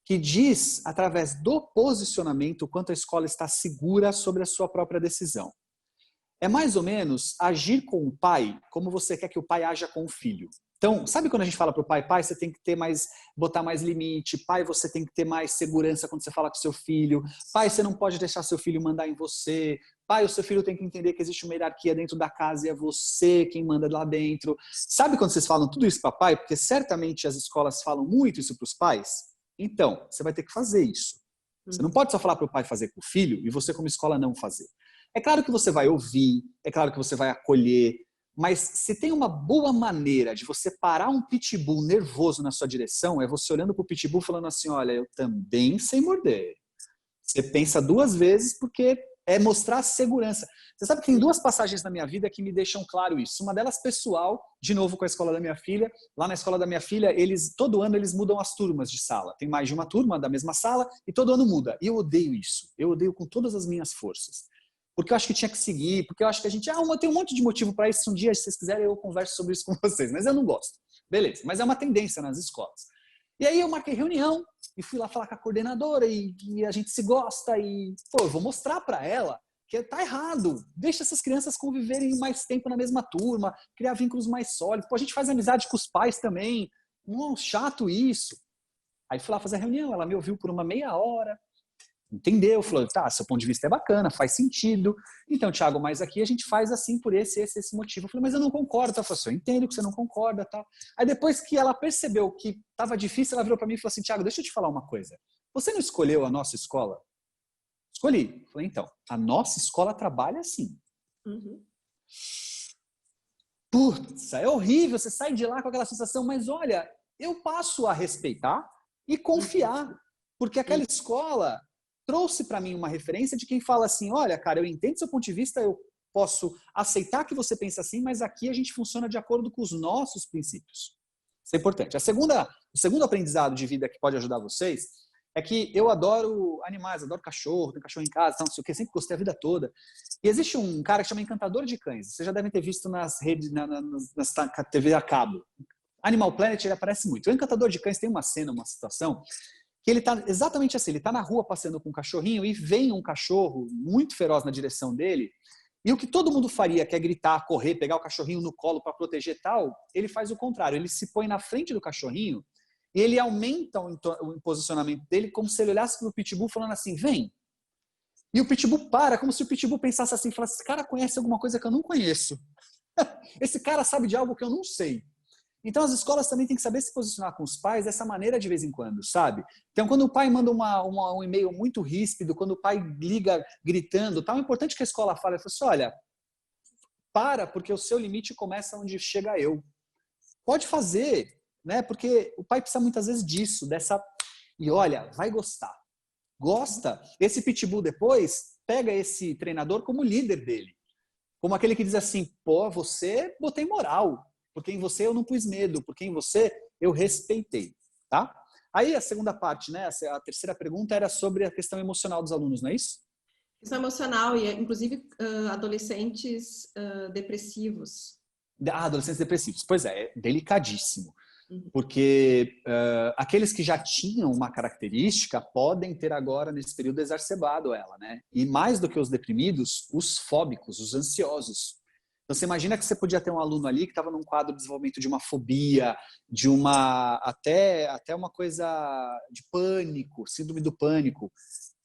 Speaker 3: que diz, através do posicionamento, o quanto a escola está segura sobre a sua própria decisão. É mais ou menos agir com o pai como você quer que o pai haja com o filho. Então, sabe quando a gente fala para o pai, você tem que botar mais limite, pai, você tem que ter mais segurança quando você fala com seu filho, pai, você não pode deixar seu filho mandar em você, pai, o seu filho tem que entender que existe uma hierarquia dentro da casa e é você quem manda lá dentro. Sabe quando vocês falam tudo isso para pai? Porque certamente as escolas falam muito isso para os pais. Então, você vai ter que fazer isso. Você não pode só falar para o pai fazer com o filho e você como escola não fazer. É claro que você vai ouvir, é claro que você vai acolher, mas se tem uma boa maneira de você parar um pitbull nervoso na sua direção, é você olhando para o pitbull falando assim, olha, eu também sei morder. Você pensa duas vezes porque é mostrar segurança. Você sabe que tem duas passagens na minha vida que me deixam claro isso. Uma delas pessoal, de novo com a escola da minha filha. Lá na escola da minha filha, todo ano eles mudam as turmas de sala. Tem mais de uma turma da mesma sala e todo ano muda. E eu odeio isso. Eu odeio com todas as minhas forças. Porque eu acho que tinha que seguir, porque eu acho que a gente... tem um monte de motivo para isso, se um dia vocês quiserem eu converso sobre isso com vocês, mas eu não gosto. Beleza, mas é uma tendência nas escolas. E aí eu marquei reunião e fui lá falar com a coordenadora e a gente se gosta e... eu vou mostrar para ela que tá errado. Deixa essas crianças conviverem mais tempo na mesma turma, criar vínculos mais sólidos. A gente faz amizade com os pais também. Chato isso. Aí fui lá fazer a reunião, ela me ouviu por uma meia hora. Entendeu? Falou, seu ponto de vista é bacana, faz sentido. Então, Thiago, mas aqui a gente faz assim por esse motivo. Eu falei, mas eu não concordo. Ela falou assim, eu entendo que você não concorda. Tal. Aí depois que ela percebeu que estava difícil, ela virou para mim e falou assim, Thiago, deixa eu te falar uma coisa. Você não escolheu a nossa escola? Escolhi. Eu falei, então, a nossa escola trabalha assim. Putz, é horrível, você sai de lá com aquela sensação, mas olha, eu passo a respeitar e confiar. Porque aquela escola... trouxe para mim uma referência de quem fala assim, olha, cara, eu entendo seu ponto de vista, eu posso aceitar que você pensa assim, mas aqui a gente funciona de acordo com os nossos princípios. Isso é importante. O segundo aprendizado de vida que pode ajudar vocês é que eu adoro animais, adoro cachorro, tenho cachorro em casa, não sei o que, sempre gostei a vida toda. E existe um cara que chama Encantador de Cães. Vocês já devem ter visto nas redes, nas TV a cabo. Animal Planet, ele aparece muito. O Encantador de Cães tem uma cena, uma situação, que ele tá exatamente assim, ele tá na rua passeando com um cachorrinho e vem um cachorro muito feroz na direção dele. E o que todo mundo faria, que é gritar, correr, pegar o cachorrinho no colo para proteger tal, ele faz o contrário. Ele se põe na frente do cachorrinho e ele aumenta o posicionamento dele como se ele olhasse para o Pitbull falando assim, vem. E o Pitbull para, como se o Pitbull pensasse assim, falasse, esse cara conhece alguma coisa que eu não conheço. Esse cara sabe de algo que eu não sei. Então as escolas também têm que saber se posicionar com os pais dessa maneira de vez em quando, sabe? Então quando o pai manda um e-mail muito ríspido, quando o pai liga gritando, tal, é importante que a escola fale, assim, olha, para, porque o seu limite começa onde chega eu. Pode fazer, né? Porque o pai precisa muitas vezes disso, e olha, vai gostar. Gosta. Esse Pitbull depois pega esse treinador como líder dele. Como aquele que diz assim, pô, você botei moral. Porque em você eu não pus medo, porque em você eu respeitei, tá? Aí a segunda parte, né? A terceira pergunta era sobre a questão emocional dos alunos, não é isso?
Speaker 5: Questão emocional e inclusive adolescentes depressivos.
Speaker 3: Adolescentes depressivos. Pois é delicadíssimo. Porque aqueles que já tinham uma característica podem ter agora, nesse período, exacerbado ela, né? E mais do que os deprimidos, os fóbicos, os ansiosos. Então, você imagina que você podia ter um aluno ali que estava num quadro de desenvolvimento de uma fobia, de até uma coisa de pânico, síndrome do pânico.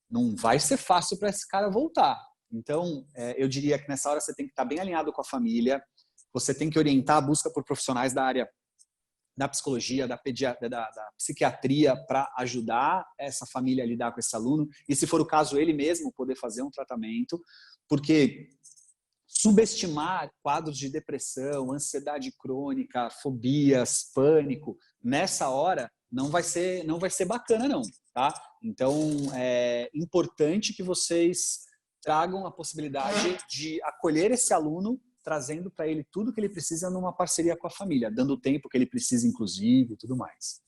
Speaker 3: Não vai ser fácil para esse cara voltar. Então, eu diria que nessa hora você tem que estar bem alinhado com a família, você tem que orientar a busca por profissionais da área da psicologia, da psiquiatria para ajudar essa família a lidar com esse aluno. E, se for o caso, ele mesmo poder fazer um tratamento, porque subestimar quadros de depressão, ansiedade crônica, fobias, pânico, nessa hora não vai ser bacana não, tá? Então é importante que vocês tragam a possibilidade de acolher esse aluno, trazendo para ele tudo que ele precisa numa parceria com a família, dando o tempo que ele precisa, inclusive, e tudo mais.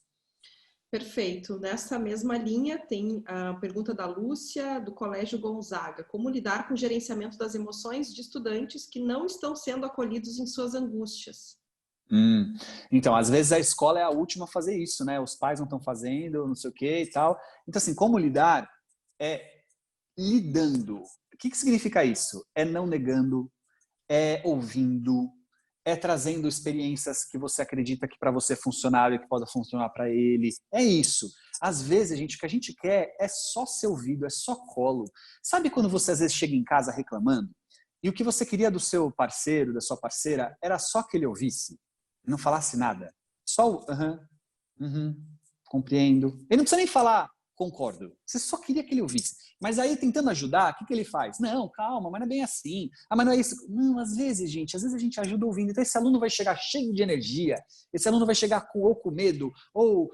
Speaker 5: Perfeito. Nessa mesma linha tem a pergunta da Lúcia, do Colégio Gonzaga. Como lidar com o gerenciamento das emoções de estudantes que não estão sendo acolhidos em suas angústias?
Speaker 3: Então, às vezes a escola é a última a fazer isso, né? Os pais não estão fazendo, não sei o que e tal. Então, assim, como lidar? É lidando. O que significa isso? É não negando, é ouvindo, é trazendo experiências que você acredita que para você funcionaram e que pode funcionar para ele. É isso. Às vezes, o que a gente quer é só ser ouvido, é só colo. Sabe quando você às vezes chega em casa reclamando e o que você queria do seu parceiro, da sua parceira, era só que ele ouvisse, não falasse nada? Só o compreendo. Ele não precisa nem falar concordo. Você só queria que ele ouvisse. Mas aí, tentando ajudar, o que ele faz? Não, calma, mas não é bem assim. Mas não é isso. Não, às vezes a gente ajuda ouvindo. Então, esse aluno vai chegar cheio de energia, esse aluno vai chegar ou com medo, ou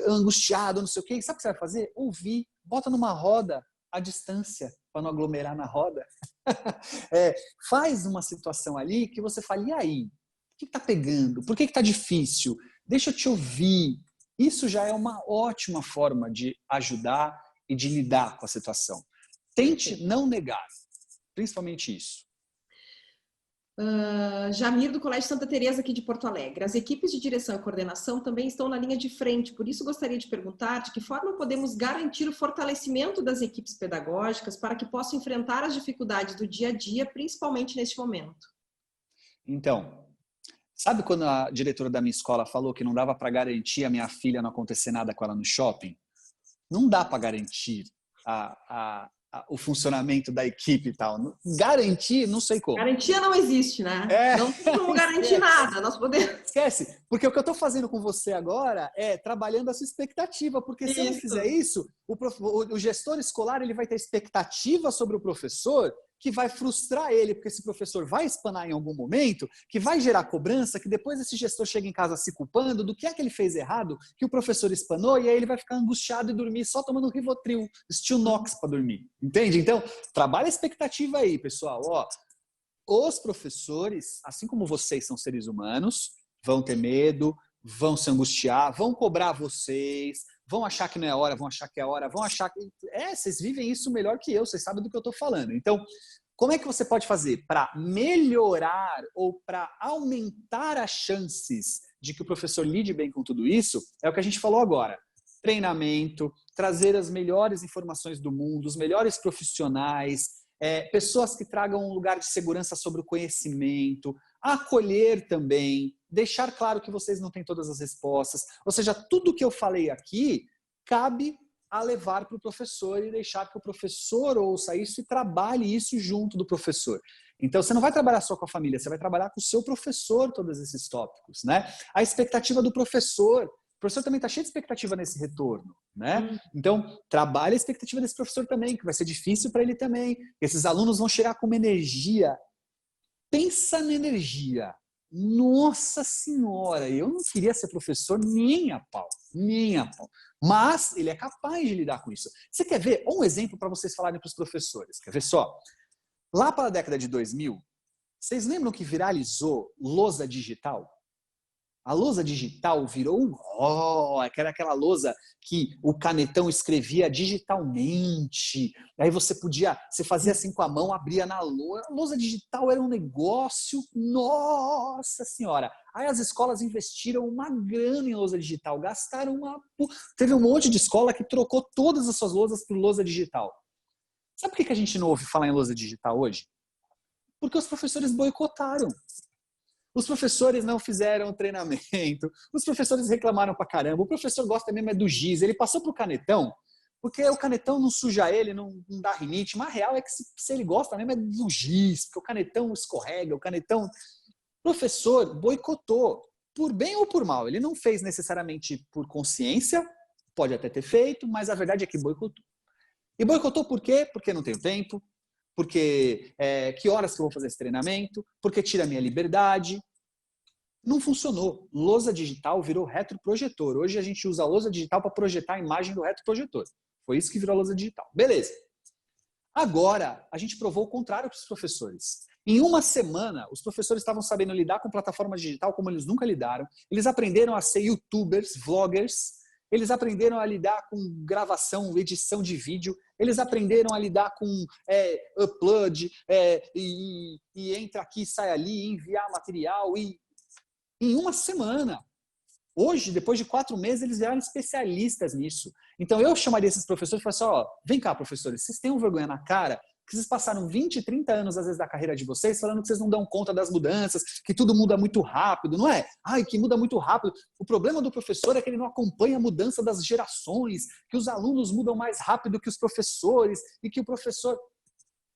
Speaker 3: angustiado, não sei o quê. E sabe o que você vai fazer? Ouvir. Bota numa roda à distância, para não aglomerar na roda. Faz uma situação ali que você fala, e aí? O que está pegando? Por que está difícil? Deixa eu te ouvir. Isso já é uma ótima forma de ajudar e de lidar com a situação. Tente não negar, principalmente isso.
Speaker 5: Jamir, do Colégio Santa Teresa aqui de Porto Alegre. As equipes de direção e coordenação também estão na linha de frente, por isso gostaria de perguntar de que forma podemos garantir o fortalecimento das equipes pedagógicas para que possam enfrentar as dificuldades do dia a dia, principalmente neste momento.
Speaker 3: Então, sabe quando a diretora da minha escola falou que não dava para garantir a minha filha não acontecer nada com ela no shopping? Não dá para garantir o funcionamento da equipe e tal. Garantir, não sei como.
Speaker 5: Garantia não existe, né? Não tem como garantir nada. Nós podemos...
Speaker 3: Esquece, porque o que eu estou fazendo com você agora é trabalhando a sua expectativa, porque se eu não fizer isso, o gestor escolar ele vai ter expectativa sobre o professor que vai frustrar ele, porque esse professor vai espanar em algum momento, que vai gerar cobrança, que depois esse gestor chega em casa se culpando do que é que ele fez errado, que o professor espanou, e aí ele vai ficar angustiado e dormir só tomando Rivotril, Stilnox para dormir. Entende? Então, trabalha a expectativa aí, pessoal. Ó, os professores, assim como vocês são seres humanos, vão ter medo, vão se angustiar, vão cobrar vocês, vão achar que não é hora, vão achar que é hora, vão achar que... vocês vivem isso melhor que eu, vocês sabem do que eu estou falando. Então, como é que você pode fazer para melhorar ou para aumentar as chances de que o professor lide bem com tudo isso? É o que a gente falou agora. Treinamento, trazer as melhores informações do mundo, os melhores profissionais, pessoas que tragam um lugar de segurança sobre o conhecimento, acolher também, deixar claro que vocês não têm todas as respostas. Ou seja, tudo que eu falei aqui cabe a levar para o professor e deixar que o professor ouça isso e trabalhe isso junto do professor. Então, você não vai trabalhar só com a família, você vai trabalhar com o seu professor todos esses tópicos, né? A expectativa do professor. O professor também está cheio de expectativa nesse retorno, né? Então, trabalhe a expectativa desse professor também, que vai ser difícil para ele também. Esses alunos vão chegar com uma energia. Pensa na energia. Nossa Senhora, eu não queria ser professor nem a pau, nem a pau. Mas ele é capaz de lidar com isso. Você quer ver um exemplo para vocês falarem para os professores? Quer ver só? Lá para a década de 2000, vocês lembram que viralizou lousa digital? A lousa digital virou que era aquela lousa que o canetão escrevia digitalmente. Aí você fazia assim com a mão, abria na lousa. A lousa digital era um negócio, nossa senhora. Aí as escolas investiram uma grana em lousa digital, gastaram Teve um monte de escola que trocou todas as suas lousas por lousa digital. Sabe por que a gente não ouve falar em lousa digital hoje? Porque os professores boicotaram. Os professores não fizeram treinamento, os professores reclamaram pra caramba, o professor gosta mesmo do giz, ele passou pro canetão, porque o canetão não suja ele, não dá rinite, mas a real é que se ele gosta mesmo é do giz, porque o canetão escorrega, o canetão... O professor boicotou, por bem ou por mal, ele não fez necessariamente por consciência, pode até ter feito, mas a verdade é que boicotou. E boicotou por quê? Porque não tenho tempo, porque que horas que eu vou fazer esse treinamento, porque tira a minha liberdade. Não funcionou. Lousa digital virou retroprojetor. Hoje a gente usa a lousa digital para projetar a imagem do retroprojetor. Foi isso que virou a lousa digital. Beleza. Agora, a gente provou o contrário para os professores. Em uma semana, os professores estavam sabendo lidar com plataforma digital como eles nunca lidaram. Eles aprenderam a ser youtubers, vloggers. Eles aprenderam a lidar com gravação, edição de vídeo. Eles aprenderam a lidar com upload, e entra aqui, sai ali, enviar material. Em uma semana. Hoje, depois de 4 meses, eles viraram especialistas nisso. Então, eu chamaria esses professores e falaria assim, vem cá, professores, vocês têm vergonha na cara que vocês passaram 20, 30 anos, às vezes, da carreira de vocês, falando que vocês não dão conta das mudanças, que tudo muda muito rápido, não é? Que muda muito rápido. O problema do professor é que ele não acompanha a mudança das gerações, que os alunos mudam mais rápido que os professores, e que o professor...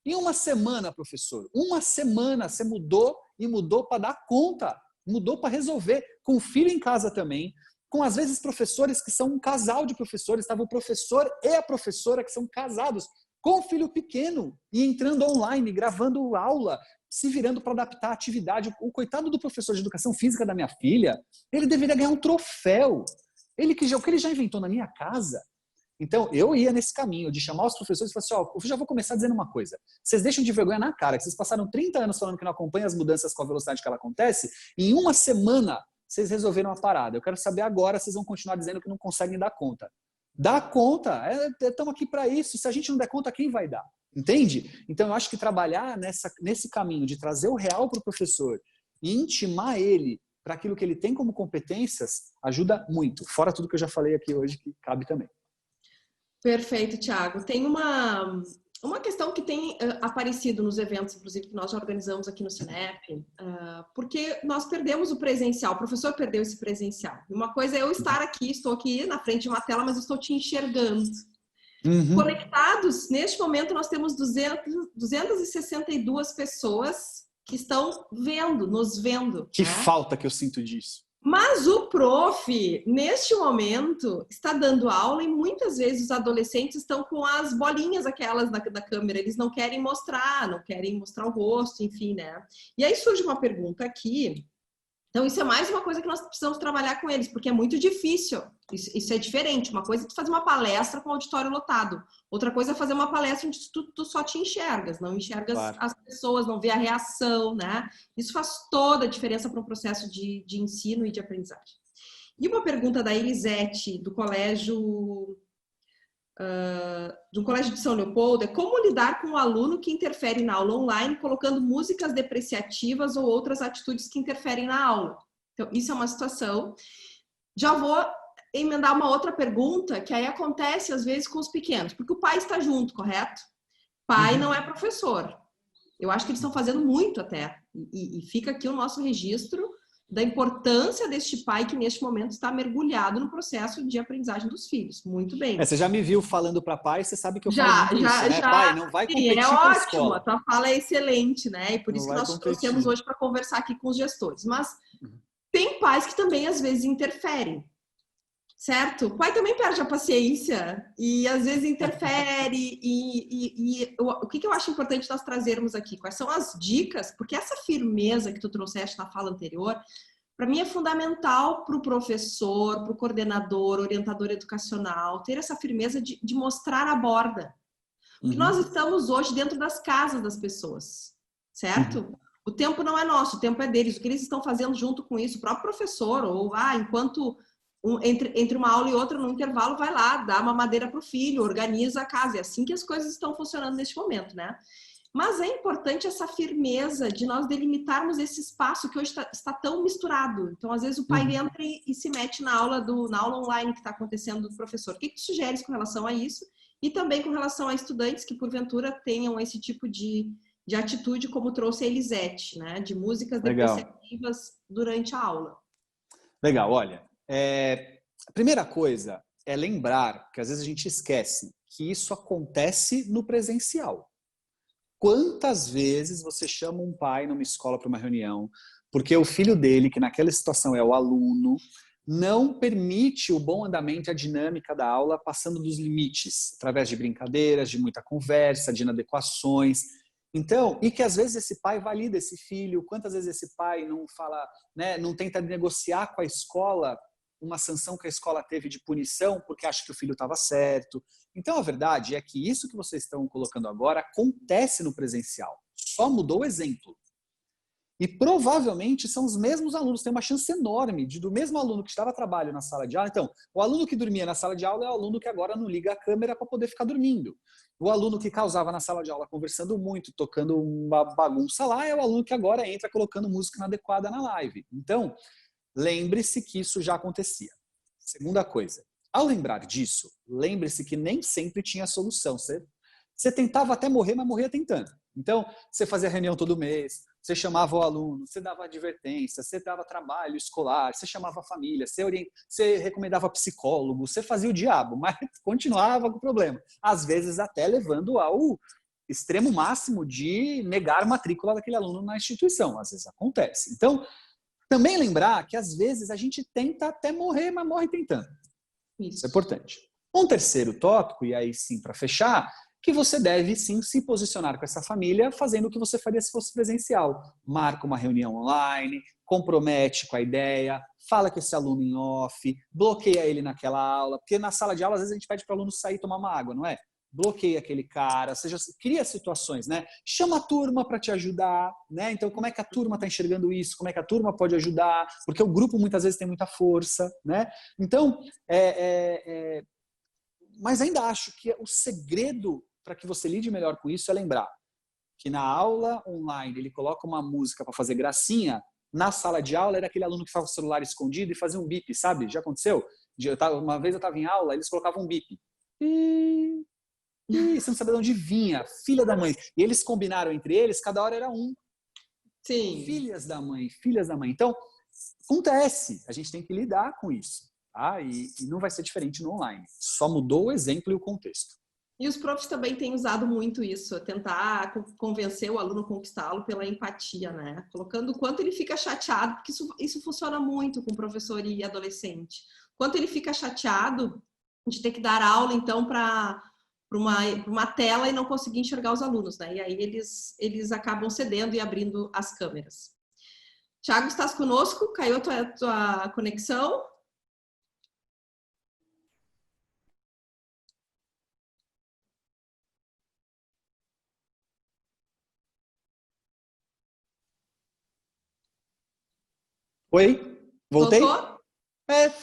Speaker 3: Em uma semana, professor, uma semana você mudou e mudou para dar conta, mudou para resolver, com o filho em casa também, com, às vezes, professores que são um casal de professores, estava o professor e a professora que são casados, com o filho pequeno, e entrando online, gravando aula, se virando para adaptar a atividade. O coitado do professor de educação física da minha filha, ele deveria ganhar um troféu. O que ele já inventou na minha casa. Então, eu ia nesse caminho de chamar os professores e falar assim, eu já vou começar dizendo uma coisa. Vocês deixam de vergonha na cara, que vocês passaram 30 anos falando que não acompanham as mudanças com a velocidade que ela acontece, e em uma semana vocês resolveram a parada. Eu quero saber agora se vocês vão continuar dizendo que não conseguem dar conta. Dá conta, estamos aqui para isso. Se a gente não der conta, quem vai dar? Entende? Então, eu acho que trabalhar nesse caminho de trazer o real para o professor e intimar ele para aquilo que ele tem como competências, ajuda muito. Fora tudo que eu já falei aqui hoje, que cabe também.
Speaker 5: Perfeito, Thiago. Tem uma questão que tem aparecido nos eventos, inclusive, que nós já organizamos aqui no Cinep, porque nós perdemos o presencial, o professor perdeu esse presencial. Uma coisa é eu estar aqui, estou aqui na frente de uma tela, mas eu estou te enxergando. Conectados, neste momento nós temos 262 pessoas que estão nos vendo.
Speaker 3: Que falta que eu sinto disso.
Speaker 5: Mas o prof, neste momento, está dando aula e muitas vezes os adolescentes estão com as bolinhas aquelas da câmera, eles não querem mostrar o rosto, enfim, né? E aí surge uma pergunta aqui. Então, isso é mais uma coisa que nós precisamos trabalhar com eles, porque é muito difícil. Isso é diferente. Uma coisa é tu fazer uma palestra com auditório lotado. Outra coisa é fazer uma palestra onde tu só te enxergas, não enxergas as pessoas, não vê a reação, né? Isso faz toda a diferença para um processo de ensino e de aprendizagem. E uma pergunta da Elisete, do colégio de São Leopoldo, é como lidar com um aluno que interfere na aula online, colocando músicas depreciativas ou outras atitudes que interferem na aula. Então, isso é uma situação. Já vou emendar uma outra pergunta, que aí acontece às vezes com os pequenos, porque o pai está junto, correto? Pai não é professor. Eu acho que eles estão fazendo muito até. E fica aqui o nosso registro da importância deste pai que neste momento está mergulhado no processo de aprendizagem dos filhos. Muito bem.
Speaker 3: Você já me viu falando para pai, você sabe que eu falo muito isso, né? Pai, não vai competir
Speaker 5: é
Speaker 3: com a
Speaker 5: ótimo,
Speaker 3: escola.
Speaker 5: A tua fala é excelente, né? E por
Speaker 3: Não
Speaker 5: isso que
Speaker 3: vai
Speaker 5: nós
Speaker 3: competir.
Speaker 5: trouxemos hoje para conversar aqui com os gestores. Mas tem pais que também às vezes interferem, certo? O pai também perde a paciência e às vezes interfere. O que eu acho importante nós trazermos aqui? Quais são as dicas? Porque essa firmeza que tu trouxeste na fala anterior, para mim é fundamental para o professor, para o coordenador, orientador educacional, ter essa firmeza de mostrar a borda. Porque nós estamos hoje dentro das casas das pessoas, certo? O tempo não é nosso, o tempo é deles. O que eles estão fazendo junto com isso, o próprio professor, ou enquanto entre uma aula e outra, no intervalo, vai lá, dá uma madeira para o filho, organiza a casa. É assim que as coisas estão funcionando neste momento, né? Mas é importante essa firmeza de nós delimitarmos esse espaço que hoje está tão misturado. Então, às vezes, o pai entra e se mete na aula online que está acontecendo do professor. O que tu sugeres com relação a isso? E também com relação a estudantes que, porventura, tenham esse tipo de atitude, como trouxe a Elisete, né? De músicas depreciativas durante a aula.
Speaker 3: Legal, olha. A primeira coisa é lembrar que, às vezes, a gente esquece que isso acontece no presencial. Quantas vezes você chama um pai numa escola para uma reunião, porque o filho dele, que naquela situação é o aluno, não permite o bom andamento e a dinâmica da aula passando dos limites, através de brincadeiras, de muita conversa, de inadequações. Então, e que às vezes esse pai valida esse filho, quantas vezes esse pai não fala, né, não tenta negociar com a escola uma sanção que a escola teve de punição porque acha que o filho estava certo. Então, a verdade é que isso que vocês estão colocando agora acontece no presencial. Só mudou o exemplo. E provavelmente são os mesmos alunos. Tem uma chance enorme do mesmo aluno que estava a trabalho na sala de aula. Então, o aluno que dormia na sala de aula é o aluno que agora não liga a câmera para poder ficar dormindo. O aluno que causava na sala de aula conversando muito, tocando uma bagunça lá, é o aluno que agora entra colocando música inadequada na live. Então, lembre-se que isso já acontecia. Segunda coisa, ao lembrar disso, lembre-se que nem sempre tinha solução. Você tentava até morrer, mas morria tentando. Então, você fazia reunião todo mês, você chamava o aluno, você dava advertência, você dava trabalho escolar, você chamava a família, você recomendava psicólogo, você fazia o diabo, mas continuava com o problema. Às vezes até levando ao extremo máximo de negar a matrícula daquele aluno na instituição. Às vezes acontece. Então, também lembrar que às vezes a gente tenta até morrer, mas morre tentando. Isso é importante. Um terceiro tópico, e aí sim para fechar, que você deve sim se posicionar com essa família fazendo o que você faria se fosse presencial. Marca uma reunião online, compromete com a ideia, fala com esse aluno em off, bloqueia ele naquela aula, porque na sala de aula às vezes a gente pede para o aluno sair e tomar uma água, não é? Bloqueia aquele cara, seja, cria situações, né? Chama a turma para te ajudar, né? Então, como é que a turma está enxergando isso? Como é que a turma pode ajudar? Porque o grupo muitas vezes tem muita força, né? Então, mas ainda acho que o segredo para que você lide melhor com isso é lembrar que na aula online ele coloca uma música para fazer gracinha, na sala de aula era aquele aluno que ficava com o celular escondido e fazia um bip, sabe? Já aconteceu? Uma vez eu estava em aula, eles colocavam um bip. E você não sabia de onde vinha, filha da mãe. E eles combinaram entre eles, cada hora era um.
Speaker 5: Sim.
Speaker 3: Filhas da mãe. Então, acontece, a gente tem que lidar com isso. Tá? E não vai ser diferente no online. Só mudou o exemplo e o contexto.
Speaker 5: E os profs também têm usado muito isso, tentar convencer o aluno, conquistá-lo pela empatia, né? Colocando o quanto ele fica chateado, porque isso funciona muito com professor e adolescente. Quanto ele fica chateado de ter que dar aula, então, para uma tela e não conseguir enxergar os alunos, né? E aí eles acabam cedendo e abrindo as câmeras. Tiago, estás conosco? Caiu a tua conexão?
Speaker 3: Oi? Voltei?
Speaker 5: Voltou?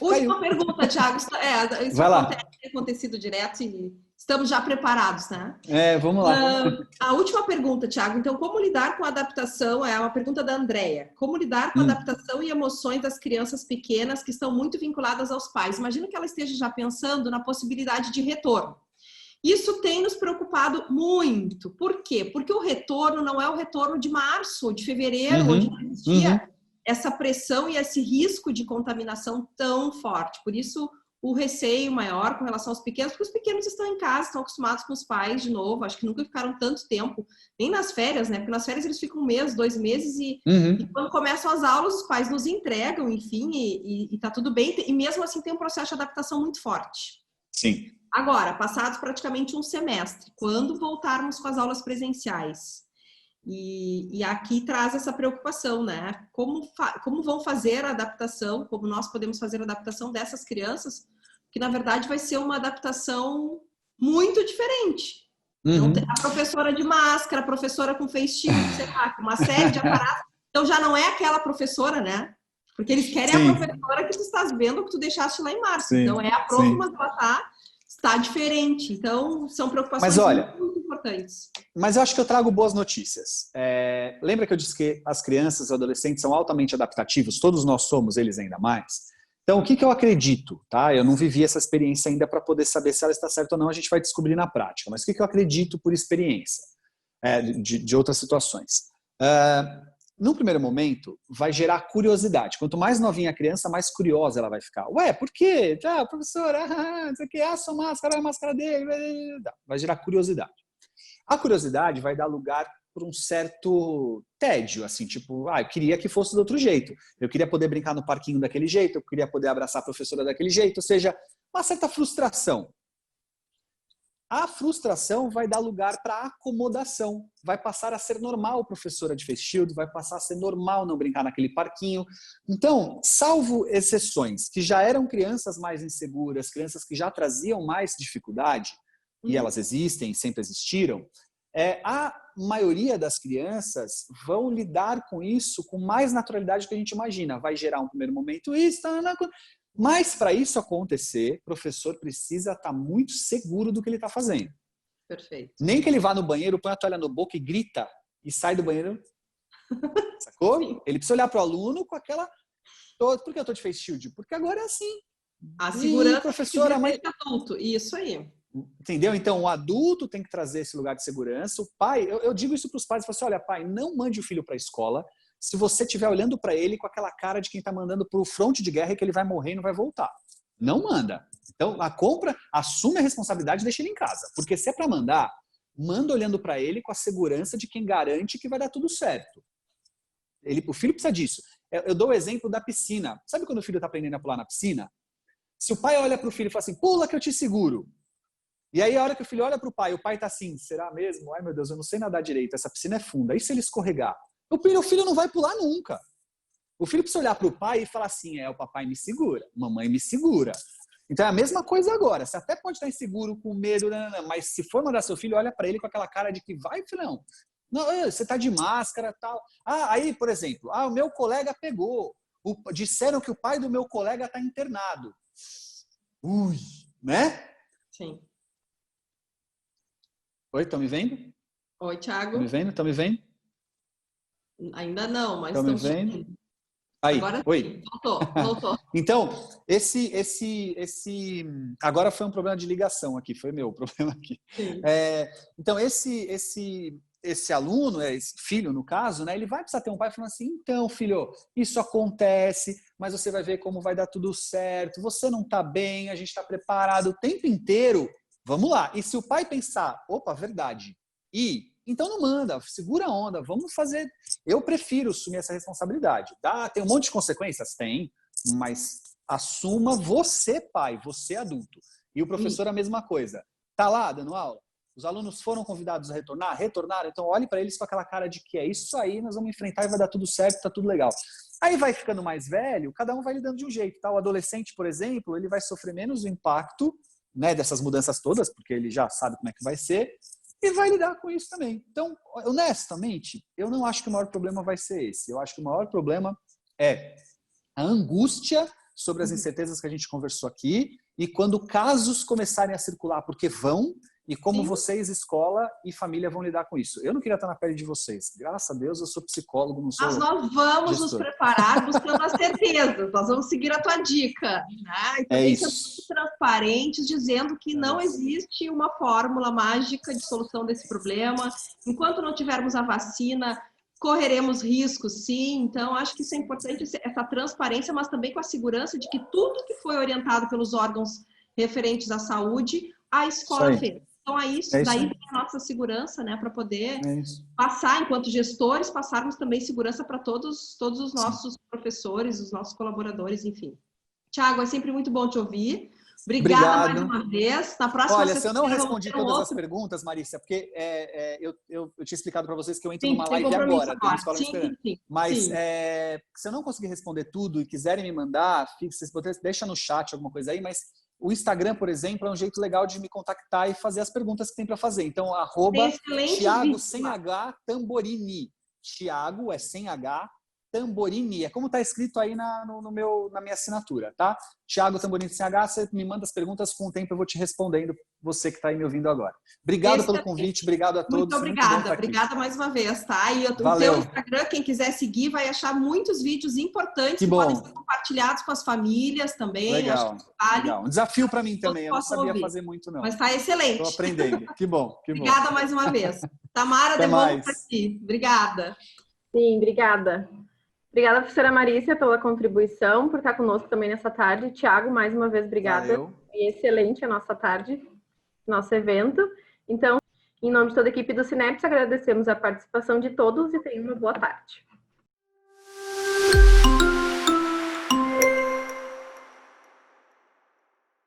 Speaker 5: Última pergunta, Tiago. Isso tem acontecido direto e estamos já preparados, né?
Speaker 3: Vamos lá.
Speaker 5: A última pergunta, Tiago. Então, como lidar com a adaptação? É uma pergunta da Andrea. Como lidar com a adaptação e emoções das crianças pequenas que estão muito vinculadas aos pais? Imagino que ela esteja já pensando na possibilidade de retorno. Isso tem nos preocupado muito. Por quê? Porque o retorno não é o retorno de março ou de fevereiro, onde não existia essa pressão e esse risco de contaminação tão forte. Por isso, o receio maior com relação aos pequenos, porque os pequenos estão em casa, estão acostumados com os pais de novo, acho que nunca ficaram tanto tempo, nem nas férias, né? Porque nas férias eles ficam 1 mês, 2 meses e quando começam as aulas, os pais nos entregam, enfim, e tá tudo bem. E mesmo assim tem um processo de adaptação muito forte.
Speaker 3: Sim.
Speaker 5: Agora, passados praticamente um semestre, quando voltarmos com as aulas presenciais, e aqui traz essa preocupação, né? Como vão fazer a adaptação, como nós podemos fazer a adaptação dessas crianças, que na verdade vai ser uma adaptação muito diferente. Então, a professora de máscara, a professora com face shield, sei lá, com uma série de aparatos. Então já não é aquela professora, né? Porque eles querem a professora que tu estás vendo, que tu deixaste lá em março. Então é a prof, mas ela está diferente. Então são preocupações muito importantes.
Speaker 3: Mas eu acho que eu trago boas notícias. Lembra que eu disse que as crianças e adolescentes são altamente adaptativos? Todos nós somos, eles ainda mais. Então, o que eu acredito? Tá? Eu não vivi essa experiência ainda para poder saber se ela está certa ou não, a gente vai descobrir na prática. Mas o que eu acredito por experiência de outras situações? Num primeiro momento, vai gerar curiosidade. Quanto mais novinha a criança, mais curiosa ela vai ficar. Ué, por quê? Professora, isso aqui, sua máscara, a máscara dele. Vai gerar curiosidade. A curiosidade vai dar lugar para um certo tédio, assim, tipo, eu queria que fosse do outro jeito. Eu queria poder brincar no parquinho daquele jeito, eu queria poder abraçar a professora daquele jeito, ou seja, uma certa frustração. A frustração vai dar lugar para acomodação. Vai passar a ser normal professora de face shield, vai passar a ser normal não brincar naquele parquinho. Então, salvo exceções, que já eram crianças mais inseguras, crianças que já traziam mais dificuldade, e elas existem, sempre existiram, a maioria das crianças vão lidar com isso com mais naturalidade do que a gente imagina. Vai gerar um primeiro momento isso, mas para isso acontecer, o professor precisa estar muito seguro do que ele está fazendo.
Speaker 5: Perfeito.
Speaker 3: Nem que ele vá no banheiro, põe a toalha no boca e grita e sai do banheiro. Sacou? Sim. Ele precisa olhar para o aluno com aquela... Por que eu estou de face shield? Porque agora é assim.
Speaker 5: A segurança,
Speaker 3: professora, mas
Speaker 5: adulto. Isso aí.
Speaker 3: Entendeu? Então, o adulto tem que trazer esse lugar de segurança. O pai, eu digo isso para os pais, eu falo assim, olha, pai, não mande o filho para a escola se você estiver olhando para ele com aquela cara de quem está mandando para o fronte de guerra e que ele vai morrer e não vai voltar. Não manda. Então, assume a responsabilidade e deixa ele em casa. Porque se é para mandar, manda olhando para ele com a segurança de quem garante que vai dar tudo certo. O filho precisa disso. Eu dou o exemplo da piscina. Sabe quando o filho está aprendendo a pular na piscina? Se o pai olha para o filho e fala assim, pula que eu te seguro. E aí, a hora que o filho olha para o pai está assim, será mesmo? Ai, meu Deus, eu não sei nadar direito, essa piscina é funda. E se ele escorregar? O filho não vai pular nunca. O filho precisa olhar para o pai e falar assim, o papai me segura, mamãe me segura. Então é a mesma coisa agora. Você até pode estar inseguro, com medo, mas se for mandar seu filho, olha para ele com aquela cara de que vai, filhão. Não, você está de máscara e tal. Aí, por exemplo, o meu colega pegou. Disseram que o pai do meu colega está internado. Ui, né?
Speaker 5: Sim.
Speaker 3: Oi, estão me vendo?
Speaker 5: Oi, Thiago.
Speaker 3: Estão me vendo?
Speaker 5: Ainda não, mas
Speaker 3: estão me vendo? Aí,
Speaker 5: agora
Speaker 3: oi.
Speaker 5: Sim. Voltou.
Speaker 3: Então, agora foi um problema de ligação aqui, foi meu problema aqui. Então, esse aluno, esse filho no caso, né, ele vai precisar ter um pai falando assim, então, filho, isso acontece, mas você vai ver como vai dar tudo certo, você não está bem, a gente está preparado o tempo inteiro Vamos lá. E se o pai pensar, opa, verdade, então não manda, segura a onda, vamos fazer. Eu prefiro assumir essa responsabilidade. Tá? Tem um monte de consequências? Tem, mas assuma você, pai, você adulto. E o professor a mesma coisa. Tá lá dando aula? Os alunos foram convidados a retornar? Retornaram? Então olhe para eles com aquela cara de que é isso aí, nós vamos enfrentar e vai dar tudo certo, tá tudo legal. Aí vai ficando mais velho, cada um vai lidando de um jeito. Tá? O adolescente, por exemplo, ele vai sofrer menos o impacto, né, dessas mudanças todas, porque ele já sabe como é que vai ser, e vai lidar com isso também. Então, honestamente, eu não acho que o maior problema vai ser esse. Eu acho que o maior problema é a angústia sobre as incertezas que a gente conversou aqui, e quando casos começarem a circular, porque vão, e como vocês, escola e família, vão lidar com isso. Eu não queria estar na pele de vocês. Graças a Deus, eu sou psicólogo, não sou
Speaker 5: Mas nós vamos
Speaker 3: gestor.
Speaker 5: nos preparar buscando as certezas. Nós vamos seguir a tua dica. Né? E também ser muito transparentes, dizendo que não existe uma fórmula mágica de solução desse problema. Enquanto não tivermos a vacina, correremos riscos, sim. Então, acho que isso é importante, essa transparência, mas também com a segurança de que tudo que foi orientado pelos órgãos referentes à saúde, a escola fez. Então, daí vem a nossa segurança, né, para poder passar, enquanto gestores, passarmos também segurança para todos os nossos professores, os nossos colaboradores, enfim. Tiago, é sempre muito bom te ouvir. Obrigada mais uma vez. Na próxima
Speaker 3: Olha, se eu não respondi todas as perguntas, Marícia, porque eu tinha explicado para vocês que eu entro numa live agora, tem uma escola me esperando. Mas se eu não conseguir responder tudo e quiserem me mandar, deixa no chat alguma coisa aí, mas o Instagram, por exemplo, é um jeito legal de me contactar e fazer as perguntas que tem para fazer. Então, @Thiago sem H Tamborini. Thiago é sem H Tamborini. É como está escrito aí na minha assinatura, tá? Thiago Tamborini sem H, você me manda as perguntas, com o tempo eu vou te respondendo, você que está aí me ouvindo agora. Obrigado pelo convite, obrigado a todos.
Speaker 5: Muito obrigada, obrigada mais uma vez, tá? E o teu Instagram, quem quiser seguir, vai achar muitos vídeos importantes que podem ser compartilhados com as famílias também.
Speaker 3: Legal, legal. Um desafio para mim também, eu não sabia fazer muito não.
Speaker 5: Mas está excelente.
Speaker 3: Estou aprendendo, que bom.
Speaker 5: Obrigada mais uma vez. Tamara, devolvo para ti. Obrigada.
Speaker 1: Sim, obrigada. Obrigada, professora Marícia, pela contribuição, por estar conosco também nessa tarde. Tiago, mais uma vez, obrigada.
Speaker 3: Valeu.
Speaker 1: Foi excelente a nossa tarde, nosso evento. Então, em nome de toda a equipe do Cineps, agradecemos a participação de todos e tenham uma boa tarde.